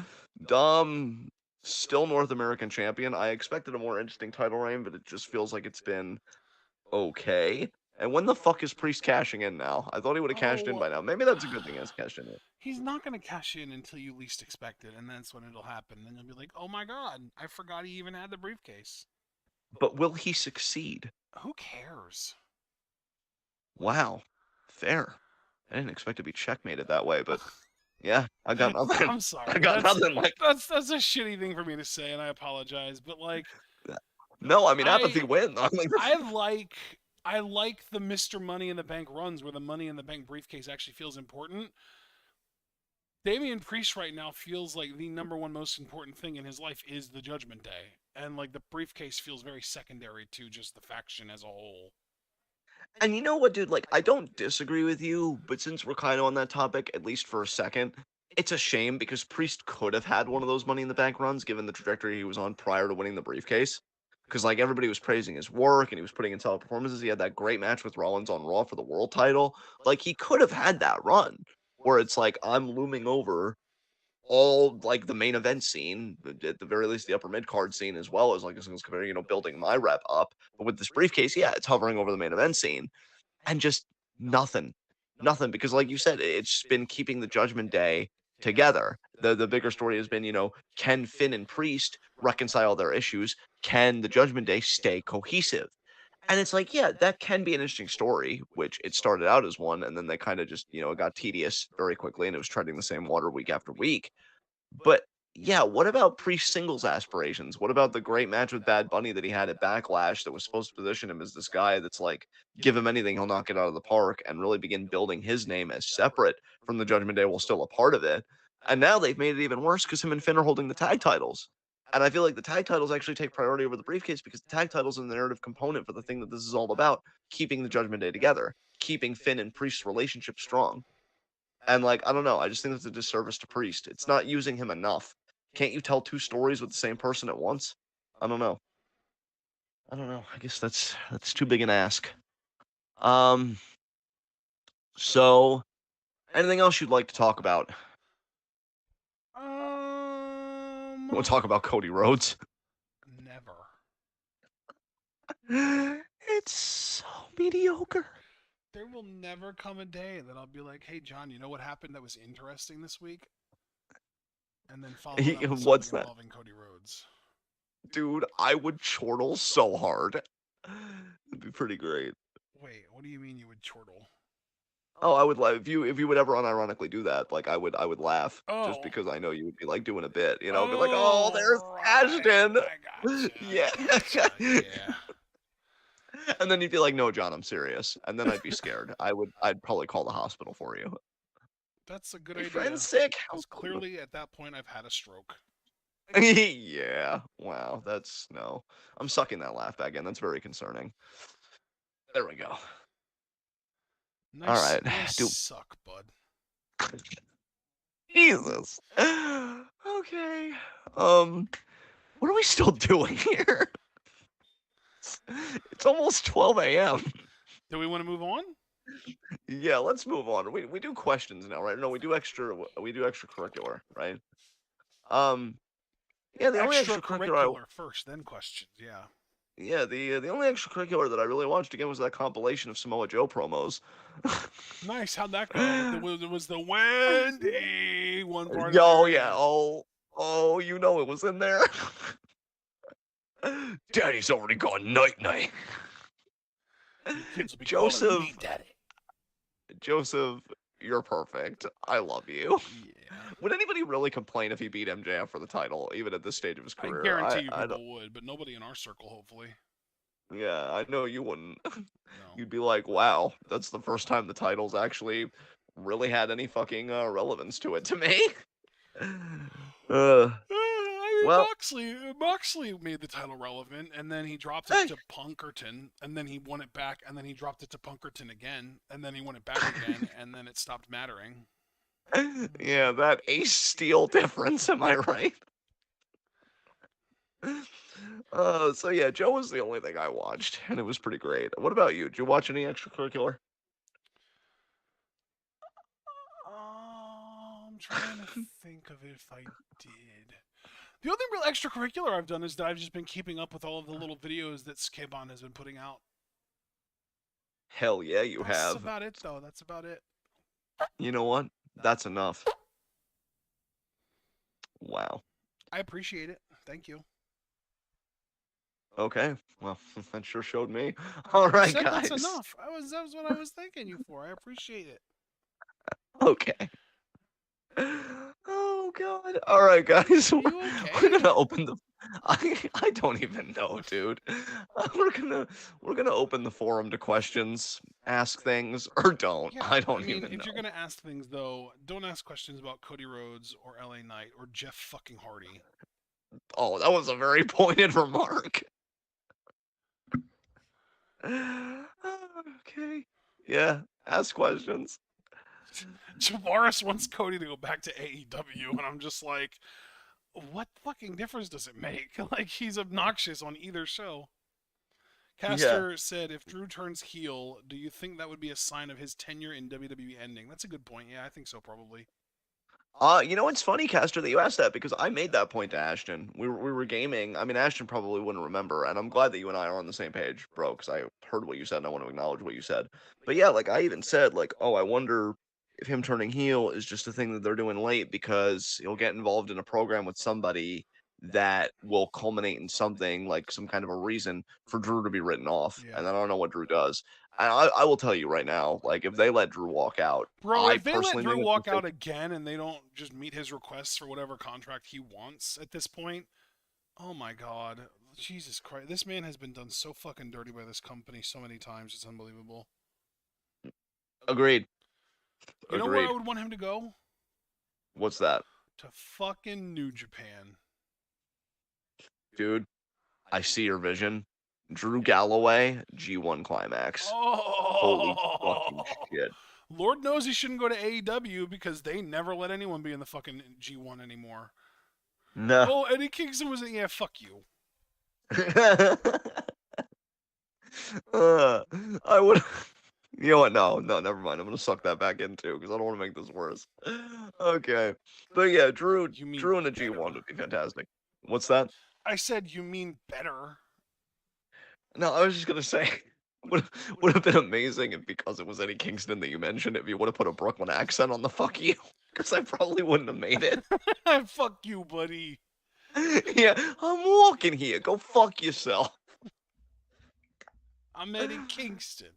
Dom still North American champion. I expected a more interesting title reign, but it just feels like it's been okay. And when the fuck is Priest cashing in now? I thought he would have cashed in by now. Maybe that's a good thing. He has cashed in. He's not going to cash in until you least expect it, and that's when it'll happen. Then you'll be like, "Oh my god, I forgot he even had the briefcase." But will he succeed? Who cares? Wow, fair. I didn't expect to be checkmated that way, but yeah, I got nothing. I'm sorry. I got nothing. Like that's a shitty thing for me to say, and I apologize. But like, no, I mean apathy wins. I like the Mr. Money in the Bank runs where the Money in the Bank briefcase actually feels important. Damian Priest right now feels like the number one most important thing in his life is the Judgment Day, and like the briefcase feels very secondary to just the faction as a whole. And you know what, dude? Like, I don't disagree with you, but since we're kind of on that topic, at least for a second, it's a shame because Priest could have had one of those Money in the Bank runs given the trajectory he was on prior to winning the briefcase. Because, like, everybody was praising his work and he was putting in solid performances. He had that great match with Rollins on Raw for the world title. Like, he could have had that run where it's like, I'm looming over all, like, the main event scene, at the very least, the upper mid card scene, as well as, like, building my rep up. But with this briefcase, yeah, it's hovering over the main event scene. And just nothing. Nothing. Because, like you said, it's been keeping the Judgment Day together. The bigger story has been, can Finn and Priest reconcile their issues? Can the Judgment Day stay cohesive? And it's like, yeah, that can be an interesting story, which it started out as one, and then they kind of just, it got tedious very quickly, and it was treading the same water week after week. But yeah, what about Priest singles aspirations? What about the great match with Bad Bunny that he had at Backlash that was supposed to position him as this guy that's like, give him anything, he'll knock it out of the park, and really begin building his name as separate from the Judgment Day while still a part of it? And now they've made it even worse because him and Finn are holding the tag titles. And I feel like the tag titles actually take priority over the briefcase because the tag titles are the narrative component for the thing that this is all about, keeping the Judgment Day together, keeping Finn and Priest's relationship strong. And like, I don't know, I just think that's a disservice to Priest. It's not using him enough. Can't you tell two stories with the same person at once? I don't know. I guess that's too big an ask. So anything else you'd like to talk about? You want to talk about Cody Rhodes? Never. It's so mediocre. There will never come a day that I'll be like, "Hey, John, you know what happened that was interesting this week?" And then follow it up with What's something that? involving Cody Rhodes. Dude, I would chortle so hard. It'd be pretty great. Wait, what do you mean you would chortle? Oh, I would laugh if you would ever unironically do that. Like I would laugh just Oh. because I know you would be like doing a bit, be like, oh, there's Ashton. I gotcha. Yeah. Yeah. And then you'd be like, no, John, I'm serious. And then I'd be scared. I'd probably call the hospital for you. That's a good Your idea. friend's sick. Because clearly at that point I've had a stroke. Yeah. Wow. That's no. I'm sucking that laugh back in. That's very concerning. There we go. Nice, all right. Nice suck, bud. Jesus. Okay. What are we still doing here? It's almost 12 a.m. Do we want to move on? Yeah, let's move on. We do questions now, right? No, we do extracurricular, right? Yeah, the only extracurricular first, then questions. Yeah. Yeah, the only extracurricular that I really watched again was that compilation of Samoa Joe promos. Nice. How'd that go? It was the Wendy one part. Oh yeah. Oh, it was in there. Daddy's already gone night. Kids will be Joseph. Me Daddy. Joseph, You're perfect. I love you. Yeah. Would anybody really complain if he beat MJF for the title, even at this stage of his I career? guarantee you I don't. people would, but nobody in our circle, hopefully. Yeah, I know you wouldn't. No. You'd be like, wow, that's the first time the title's actually really had any fucking relevance to it to me. I Well, mean, Moxley made the title relevant, and then he dropped it hey, to Punkerton, and then he won it back, and then he dropped it to Punkerton again, and then he won it back again, and then it stopped mattering. yeah, that Ace Steel difference, am I right? So yeah, Joe was the only thing I watched, and it was pretty great. What about you? Did you watch any extracurricular? I'm trying to think of if I did. The only real extracurricular I've done is that I've just been keeping up with all of the little videos that Skabon has been putting out. Hell yeah, you That's have. about it, though. That's about it. You know what? That's enough. Wow. I appreciate it. Thank you. Okay. Well, that sure showed me. All right, said guys. That's enough. That was what I was thanking you for. I appreciate it. Okay. Oh God! All right, guys. Are you okay? We're gonna open the. I don't even know, dude. We're gonna open the forum to questions, ask things, or don't. Yeah, I don't mean, even if know. you're gonna ask things though, don't ask questions about Cody Rhodes or LA Knight or Jeff fucking Hardy. Oh, that was a very pointed remark. Okay. Yeah. Ask questions. Javaris wants Cody to go back to AEW, and I'm just like, what fucking difference does it make? Like, he's obnoxious on either show. Caster said, if Drew turns heel, do you think that would be a sign of his tenure in WWE ending? That's a good point. Yeah, I think so, probably. You know, it's funny, Castor, that you asked that because I made that point to Ashton. We were gaming. I mean, Ashton probably wouldn't remember, and I'm glad that you and I are on the same page, bro, because I heard what you said and I want to acknowledge what you said. But yeah, like I even said, like, oh, I wonder if him turning heel is just a thing that they're doing late because he'll get involved in a program with somebody that will culminate in something like some kind of a reason for Drew to be written off. Yeah. And I don't know what Drew does. And I will tell you right now, like if they let Drew walk out, Bro, I if they let personally Drew think walk out again and they don't just meet his requests for whatever contract he wants at this point, oh my god. Jesus Christ. This man has been done so fucking dirty by this company so many times. It's unbelievable. Agreed. You know where I would want him to go? What's that? To fucking New Japan. Dude, I see your vision. Drew Galloway, G1 Climax. Oh, Holy fucking shit. Lord knows he shouldn't go to AEW because they never let anyone be in the fucking G1 anymore. No. Oh, Eddie Kingston was in. Yeah, fuck you. I would. You know what? No, never mind. I'm gonna suck that back in too because I don't want to make this worse. Okay, but yeah, Drew in the G1 would be fantastic. What's that? I said you mean better. No, I was just gonna say would have been amazing if because it was Eddie Kingston that you mentioned, if you would have put a Brooklyn accent on the fuck you, because I probably wouldn't have made it. Fuck you, buddy. Yeah, I'm walking here. Go fuck yourself. I'm Eddie Kingston.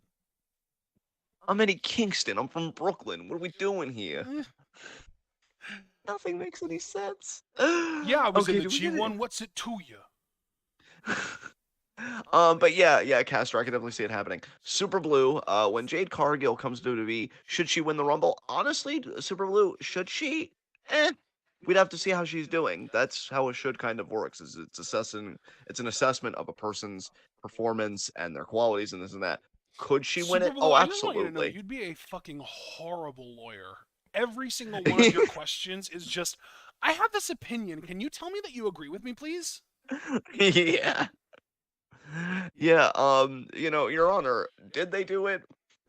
I'm Eddie Kingston. I'm from Brooklyn. What are we doing here? Nothing makes any sense. Yeah, I was in the G1. What's it to you? But yeah, Castor, I can definitely see it happening. Super Blue, when Jade Cargill comes to WWE, should she win the Rumble? Honestly, Super Blue, should she? We'd have to see how she's doing. That's how it should kind of works. It's an assessment of a person's performance and their qualities and this and that. Could she win it? Blue, Oh, I just want you to know, absolutely. you'd be a fucking horrible lawyer. Every single one of your questions is just, I have this opinion. Can you tell me that you agree with me, please? Yeah. Yeah, you know, Your Honor, did they do it?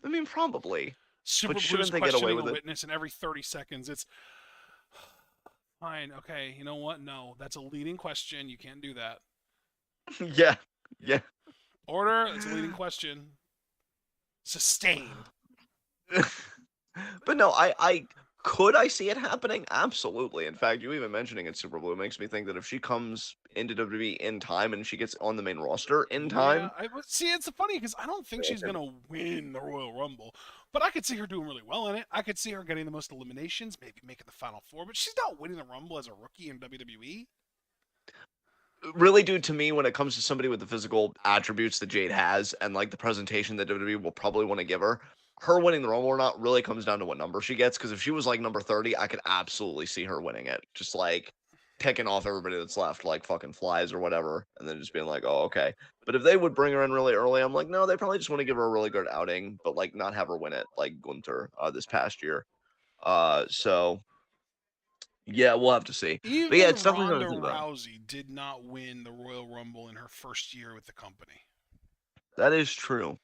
I mean, probably. Super but Blue's shouldn't they get away with a it? witness, and every 30 seconds it's fine. Okay, you know what? No, that's a leading question. You can't do that. Yeah. Order. That's a leading question. Sustained. But no, I Could I see it happening? Absolutely. In fact, you even mentioning it, Super Blue, makes me think that if she comes into WWE in time and she gets on the main roster in time, See, it's funny because I don't think she's gonna win the Royal Rumble, but I could see her doing really well in it. I could see her getting the most eliminations, maybe making the Final Four, but she's not winning the Rumble as a rookie in WWE. really, dude, to me, when it comes to somebody with the physical attributes that Jade has and like the presentation that WWE will probably want to give her winning the Rumble or not really comes down to what number she gets. Because if she was like number 30, I could absolutely see her winning it. Just like picking off everybody that's left, like fucking flies or whatever, and then just being like, oh, okay. But if they would bring her in really early, I'm like, no, they probably just want to give her a really good outing, but like not have her win it like Gunther this past year. So yeah, we'll have to see. But yeah, Even it's definitely Ronda something to think about. Rousey did not win the Royal Rumble in her first year with the company. That is true.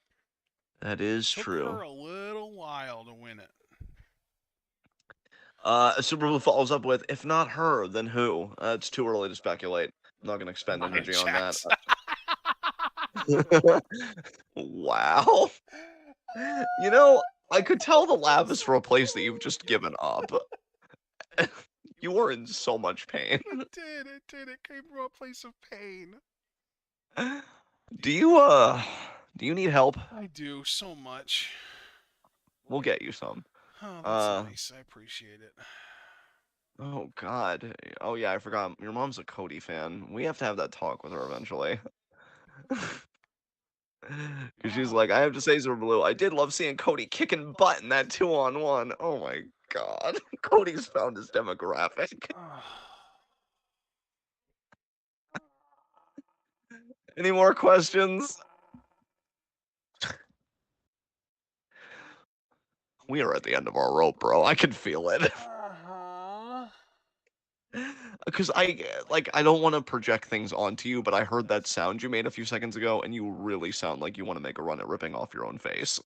That is Took true. her a little while to win it. Super Bowl follows up with, if not her, then who? It's too early to speculate. I'm not going to expend energy on that. Wow. You know, I could tell the laugh is for a place that you've just given up. You were in so much pain. It did. It came from a place of pain. Do you need help? I do so much. We'll get you some. Oh, that's nice. I appreciate it. Oh God. Oh yeah, I forgot. Your mom's a Cody fan. We have to have that talk with her eventually. Because she's like, I have to say, Super Blue, I did love seeing Cody kicking butt in that 2-on-1. Oh my God. Cody's found his demographic. Any more questions? We are at the end of our rope, bro. I can feel it. Because I don't want to project things onto you, but I heard that sound you made a few seconds ago, and you really sound like you want to make a run at ripping off your own face.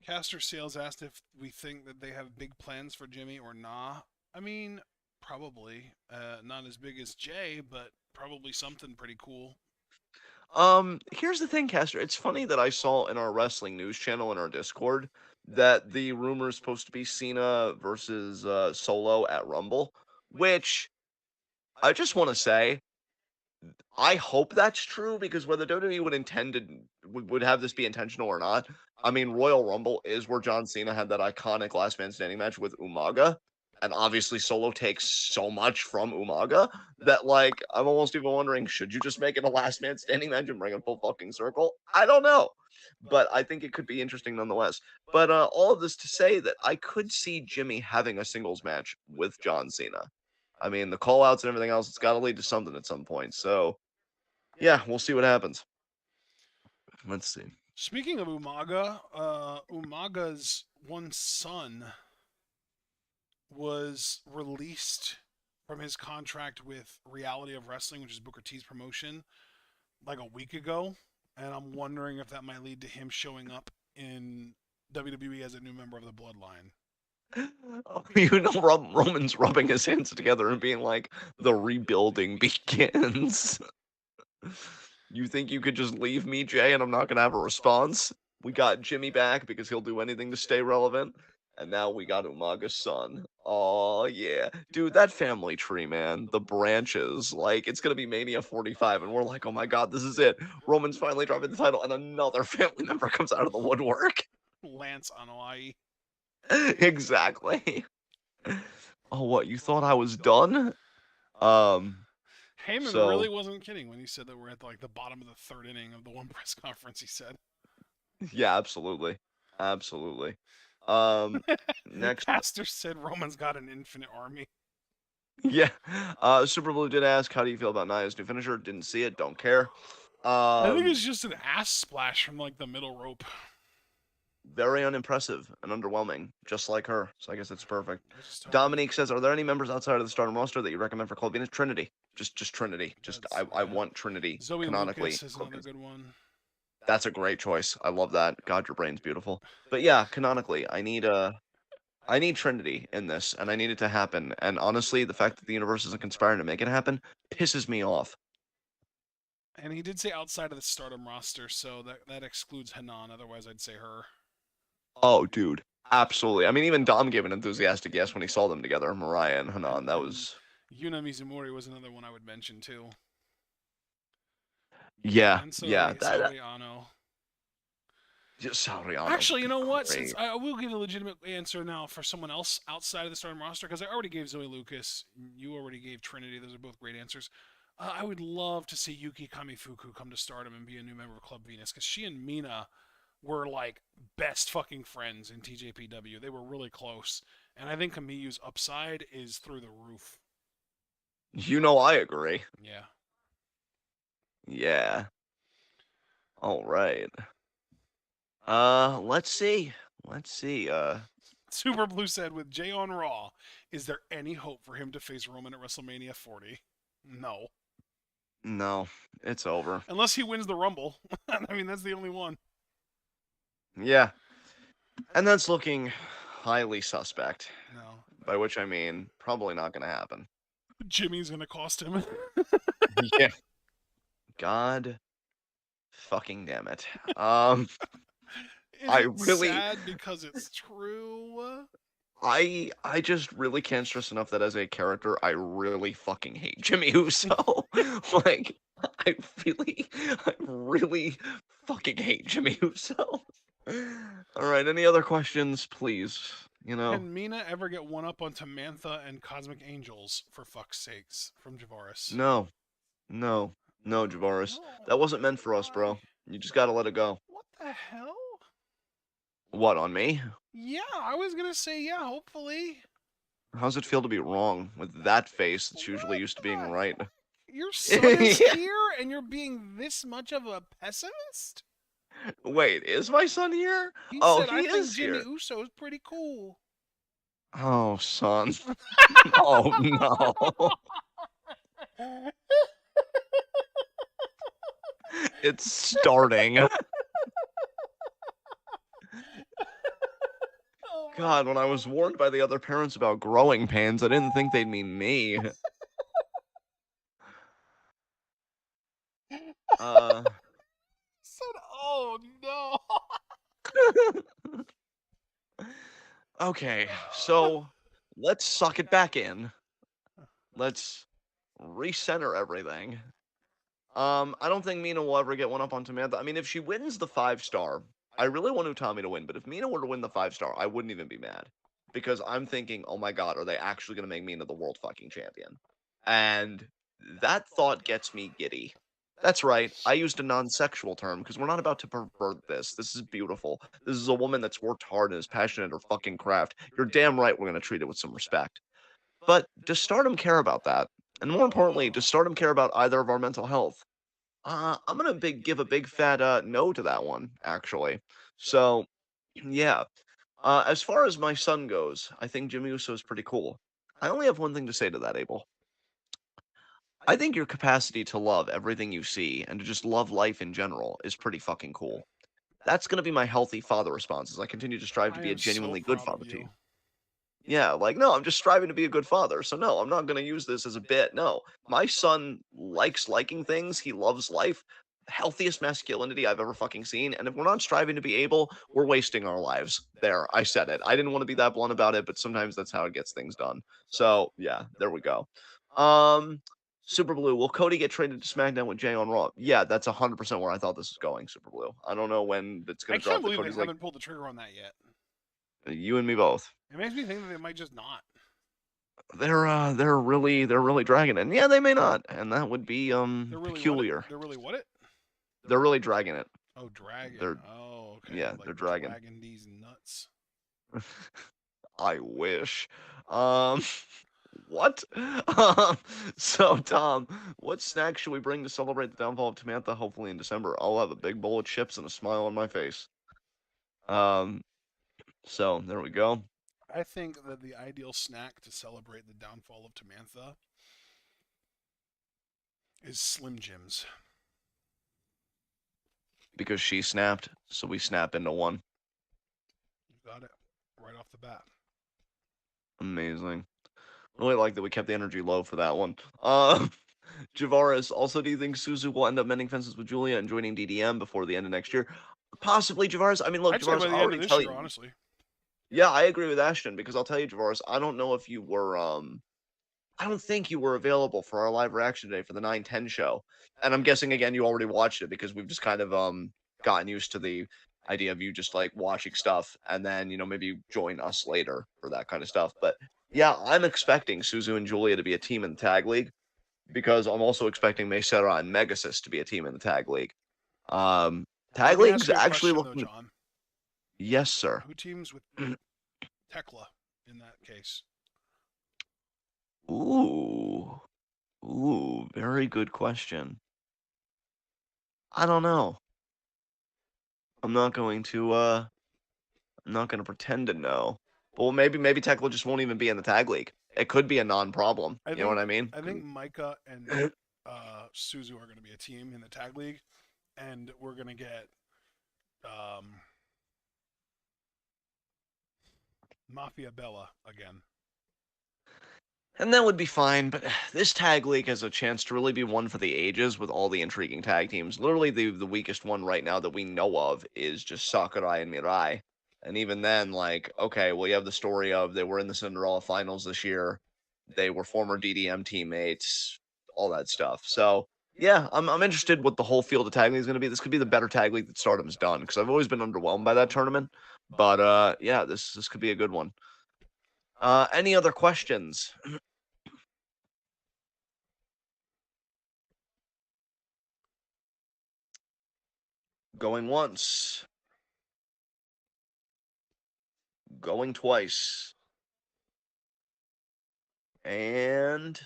Caster Sales asked if we think that they have big plans for Jimmy or nah. I mean, probably. Not as big as Jay, but probably something pretty cool. Here's the thing, Caster. It's funny that I saw in our wrestling news channel in our Discord that the rumor is supposed to be Cena versus Solo at Rumble, which I just want to say, I hope that's true because whether WWE would have this be intentional or not, I mean, Royal Rumble is where John Cena had that iconic last man standing match with Umaga. And obviously, Solo takes so much from Umaga that, like, I'm almost even wondering, should you just make it a last man standing match and bring it full fucking circle? I don't know. But I think it could be interesting nonetheless. But all of this to say that I could see Jimmy having a singles match with John Cena. I mean, the call outs and everything else, it's got to lead to something at some point. So, yeah, we'll see what happens. Let's see. Speaking of Umaga, Umaga's one son was released from his contract with Reality of Wrestling, which is Booker T's promotion, like a week ago. And I'm wondering if that might lead to him showing up in WWE as a new member of the Bloodline. Oh, Roman's rubbing his hands together and being like, the rebuilding begins. You think you could just leave me, Jay, and I'm not going to have a response? We got Jimmy back because he'll do anything to stay relevant. And now we got Umaga's son. Oh, yeah. Dude, that family tree, man. The branches. Like, it's going to be Mania 45, and we're like, oh my God, this is it. Roman's finally dropping the title, and another family member comes out of the woodwork. Lance Anoa'i. Exactly. Oh, what? You thought I was done? Heyman really wasn't kidding when he said that we're at like the bottom of the third inning of the one press conference. He said, "Yeah, absolutely, absolutely." Next, Caster said Roman's got an infinite army. Yeah. Super Blue did ask, "How do you feel about Nia's new finisher?" Didn't see it. Don't care. I think it's just an ass splash from like the middle rope. Very unimpressive and underwhelming, just like her. So I guess it's perfect. Dominique says, "Are there any members outside of the Stardom roster that you recommend for Cold Venus?" Trinity, just Trinity. I want Trinity Zoe canonically. Lucas is another good one. That's a great choice. I love that. God, your brain's beautiful. But yeah, canonically, I need I need Trinity in this, and I need it to happen. And honestly, the fact that the universe isn't conspiring to make it happen pisses me off. And he did say outside of the Stardom roster, so that excludes Hanan. Otherwise, I'd say her. Oh, dude. Absolutely. I mean, even Dom gave an enthusiastic yes when he saw them together, Mariah and Hanan. That And was... Yuna Mizumori was another one I would mention, too. Yeah, And yeah. Saori Ano. Soriano Actually, would you be know what? great. Since I will give a legitimate answer now for someone else outside of the Stardom roster, because I already gave Zoe Lucas. You already gave Trinity. Those are both great answers. I would love to see Yuki Kamifuku come to Stardom and be a new member of Club Venus, because she and Mina were like best fucking friends in TJPW. They were really close, and I think Kamiyu's upside is through the roof. You know I agree. Yeah. Yeah. All right. Let's see. Let's see. Super Blue said, with Jay on Raw, is there any hope for him to face Roman at WrestleMania 40? No. No, it's over. Unless he wins the Rumble. I mean, that's the only one. Yeah. And that's looking highly suspect. No. By which I mean, probably not going to happen. Jimmy's going to cost him. Yeah. God fucking damn it. Is I it really... sad because it's true? I just really can't stress enough that as a character, I really fucking hate Jimmy Uso. Like, I really fucking hate Jimmy Uso. All right, any other questions, please? You know, Can Mina ever get one up on Tamantha and Cosmic Angels, for fuck's sakes, from Javaris? no, Javaris. That wasn't meant for us, bro. You just gotta let it go. What the hell? What, on me? Yeah, I was gonna say yeah, hopefully. How's it feel to be wrong with that face that's usually used to being right? Your son is Yeah. here and you're being this much of a pessimist? Wait, is my son here? He Oh, said, he I think is Jimmy here. Uso is pretty cool. Oh, son. Oh, no. It's starting. God, when I was warned by the other parents about growing pains, I didn't think they'd mean me. Said, oh no. Okay, so let's suck it back in. Let's recenter everything. I don't think Mina will ever get one up on Tamantha. I mean, if she wins the 5-star, I really want Utami to win, but if Mina were to win the 5-star, I wouldn't even be mad. Because I'm thinking, oh my god, are they actually going to make Mina the world fucking champion? And that thought gets me giddy. That's right, I used a non-sexual term, because we're not about to pervert this. This is beautiful. This is a woman that's worked hard and is passionate at her fucking craft. You're damn right we're going to treat it with some respect. But does Stardom care about that? And more importantly, does Stardom care about either of our mental health? I'm gonna give a big fat no to that one, actually. So, yeah. As far as my son goes, I think Jimmy Uso is pretty cool. I only have one thing to say to that, Abel. I think your capacity to love everything you see and to just love life in general is pretty fucking cool. That's gonna be my healthy father response as I continue to strive to I be a am so genuinely good proud of father to you. you. Yeah, like, no, I'm just striving to be a good father. So, no, I'm not going to use this as a bit. No, my son likes liking things. He loves life. Healthiest masculinity I've ever fucking seen. And if we're not striving to be able, we're wasting our lives. There, I said it. I didn't want to be that blunt about it, but sometimes that's how it gets things done. So, yeah, there we go. Super Blue, will Cody get traded to SmackDown with Jay on Raw? Yeah, that's 100% where I thought this was going, Super Blue. I don't know when it's going I to can't drop, but believe they Cody's like, haven't pulled the trigger on that yet. you and me both. It makes me think that they might just not. They're really dragging it. And yeah, they may not, and that would be They're really peculiar. They're really what it? They're really dragging it. Oh, dragon. They're Oh, okay. yeah, Like they're dragging. dragging these nuts. I wish. What? So Tom, what snacks should we bring to celebrate the downfall of Tamantha? Hopefully in December, I'll have a big bowl of chips and a smile on my face. So there we go. I think that the ideal snack to celebrate the downfall of Tamantha is Slim Jims. Because she snapped, so we snap into one. You got it right off the bat. Amazing. Really like that we kept the energy low for that one. Javaris, also, do you think Suzu will end up mending fences with Julia and joining DDM before the end of next year? Possibly, Javaris. I mean, look, I'd say Javaris, by the I'll end of already this tell year, you. honestly. Yeah, I agree with Ashton because I'll tell you, Javaris, I don't know if you were I don't think you were available for our live reaction today for the 9:10 show. And I'm guessing again you already watched it because we've just kind of gotten used to the idea of you just like watching stuff and then, maybe join us later for that kind of stuff. But yeah, I'm expecting Suzu and Julia to be a team in the tag league because I'm also expecting Mesera and Megasis to be a team in the tag league. Let Tag me ask league's you a actually question, though, looking. John. Yes, sir. Who teams with Tekla in that case? Ooh. Ooh, very good question. I don't know. I'm not going to pretend to know. Well, maybe Tekla just won't even be in the tag league. It could be a non-problem. You know what I mean? I think Micah and Suzu are going to be a team in the tag league, and we're going to get Mafia Bella again. And that would be fine, but this tag league has a chance to really be one for the ages with all the intriguing tag teams. Literally, the weakest one right now that we know of is just Sakurai and Mirai. And even then, like, okay, well, you have the story of they were in the Cinderella finals this year. They were former DDM teammates, all that stuff. So, yeah, I'm interested what the whole field of tag league is going to be. This could be the better tag league that Stardom's done because I've always been underwhelmed by that tournament. But yeah, this could be a good one. Any other questions? Going once. Going twice. And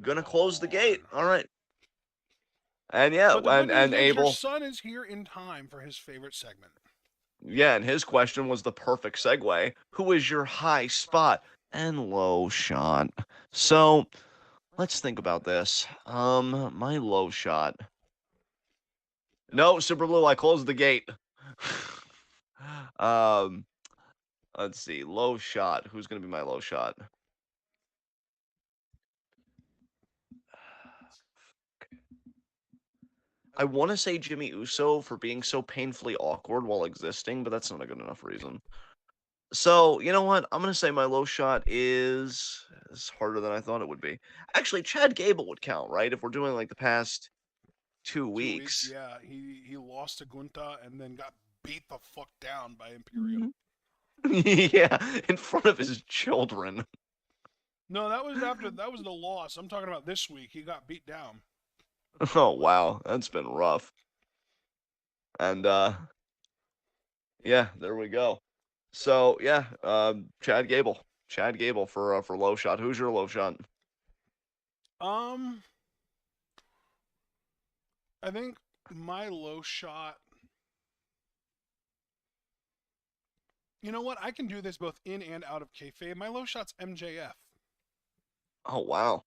gonna close the gate. All right. And yeah, But the good news and is your Abel. son is here in time for his favorite segment. Yeah, and his question was the perfect segue. Who is your high spot and low shot? So let's think about this. My low shot. No, Super Blue, I closed the gate. um, let's see. Low shot. Who's gonna be my low shot? I want to say Jimmy Uso for being so painfully awkward while existing, but that's not a good enough reason. So, you know what? I'm going to say my low shot is harder than I thought it would be. Actually, Chad Gable would count, right? If we're doing like the past 2 2 weeks, weeks. yeah. He lost to Gunta and then got beat the fuck down by Imperium. Yeah, in front of his children. No, that was the loss. I'm talking about this week. He got beat down. Oh, wow. That's been rough. And, yeah, there we go. So, yeah, Chad Gable. Chad Gable for low shot. Who's your low shot? I think my low shot. You know what? I can do this both in and out of kayfabe. My low shot's MJF. Oh, wow.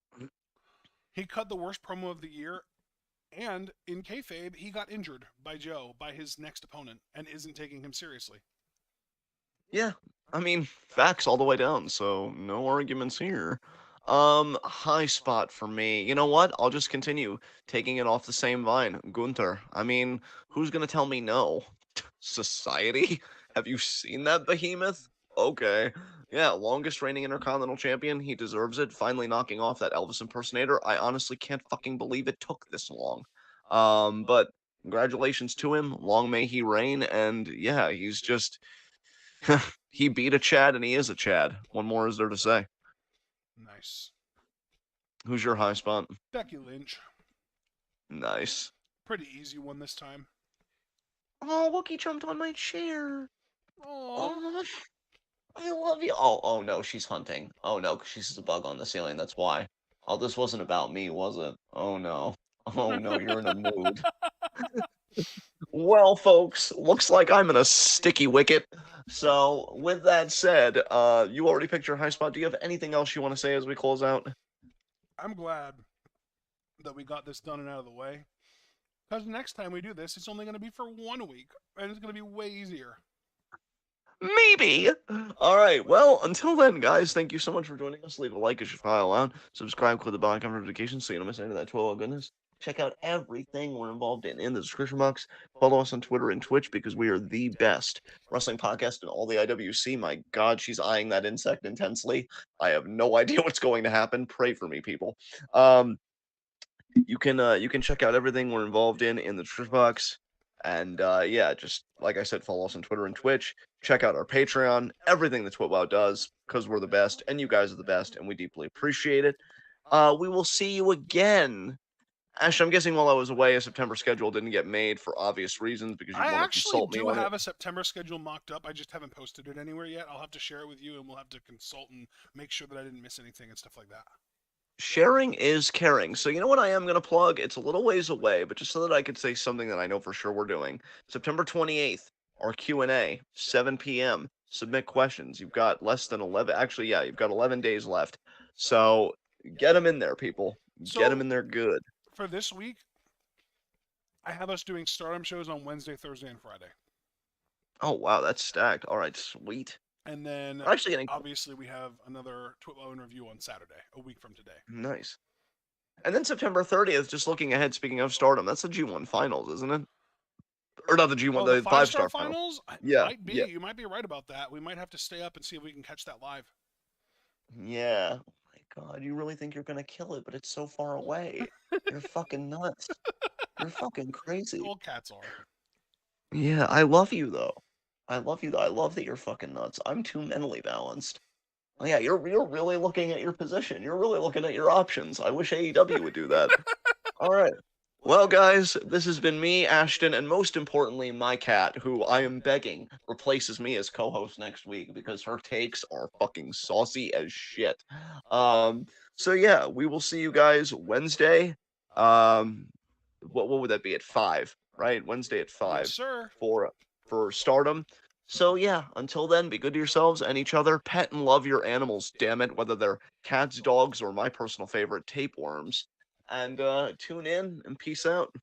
He cut the worst promo of the year, and in kayfabe, he got injured by Joe, by his next opponent, and isn't taking him seriously. Yeah, I mean, facts all the way down, so no arguments here. High spot for me. You know what? I'll just continue taking it off the same vine. Gunther. I mean, who's gonna tell me no? Society? Have you seen that behemoth? Okay. Yeah, longest reigning Intercontinental Champion. He deserves it. Finally knocking off that Elvis impersonator. I honestly can't fucking believe it took this long. But congratulations to him. Long may he reign. And yeah, he's just he beat a Chad and he is a Chad. What more is there to say? Nice. Who's your high spot? Becky Lynch. Nice. Pretty easy one this time. Oh, Wookie jumped on my chair. Aww. Oh, I love you. Oh no, she's hunting. Oh no, because she sees a bug on the ceiling. That's why. Oh, this wasn't about me, was it? Oh no. Oh no, you're in a mood. Well, folks, looks like I'm in a sticky wicket. So, with that said, you already picked your high spot. Do you have anything else you want to say as we close out? I'm glad that we got this done and out of the way. Because next time we do this, it's only going to be for 1 week, and it's going to be way easier. Maybe. All right. Well, until then, guys, thank you so much for joining us. Leave a like as you file out. Subscribe, click the bell icon for notifications so you don't miss any of that TWitWoW goodness. Check out everything we're involved in the description box. Follow us on Twitter and Twitch because we are the best wrestling podcast in all the IWC. My God, she's eyeing that insect intensely. I have no idea what's going to happen. Pray for me, people. You can check out everything we're involved in the description box. And yeah, just like I said, follow us on Twitter and Twitch. Check out our Patreon, everything that TWitWoW does, because we're the best, and you guys are the best, and we deeply appreciate it. We will see you again. Actually, I'm guessing while I was away, a September schedule didn't get made for obvious reasons because you I want to actually consult me do on it. have a September schedule mocked up. I just haven't posted it anywhere yet. I'll have to share it with you, and we'll have to consult and make sure that I didn't miss anything and stuff like that. Sharing is caring. So you know what I am going to plug? It's a little ways away, but just so that I could say something that I know for sure we're doing. September 28th, our Q&A, 7 p.m. Submit questions. You've got less than 11. Actually, yeah, you've got 11 days left. So get them in there, people. Get them in there good. For this week, I have us doing Stardom shows on Wednesday, Thursday, and Friday. Oh, wow, that's stacked. All right, sweet. And then, We're actually getting... obviously, we have another TWitWoW in review on Saturday, a week from today. Nice. And then September 30th, just looking ahead, speaking of Stardom, that's the G1 Finals, isn't it? Or not the G1, the 5-star finals? Yeah. Might be. Yeah. You might be right about that. We might have to stay up and see if we can catch that live. Yeah. Oh my God, you really think you're going to kill it, but it's so far away. You're fucking nuts. You're fucking crazy. All cats are. Yeah, I love you, though. I love you, though. I love that you're fucking nuts. I'm too mentally balanced. Oh, yeah, you're really looking at your position. You're really looking at your options. I wish AEW would do that. All right. Well, guys, this has been me, Ashton, and most importantly, my cat, who I am begging replaces me as co-host next week because her takes are fucking saucy as shit. So yeah, we will see you guys Wednesday. What would that be at 5, right? Wednesday at 5. Yes, sir. For Stardom. So yeah, until then, be good to yourselves and each other. Pet and love your animals, damn it, whether they're cats, dogs, or my personal favorite, tapeworms. And tune in and peace out.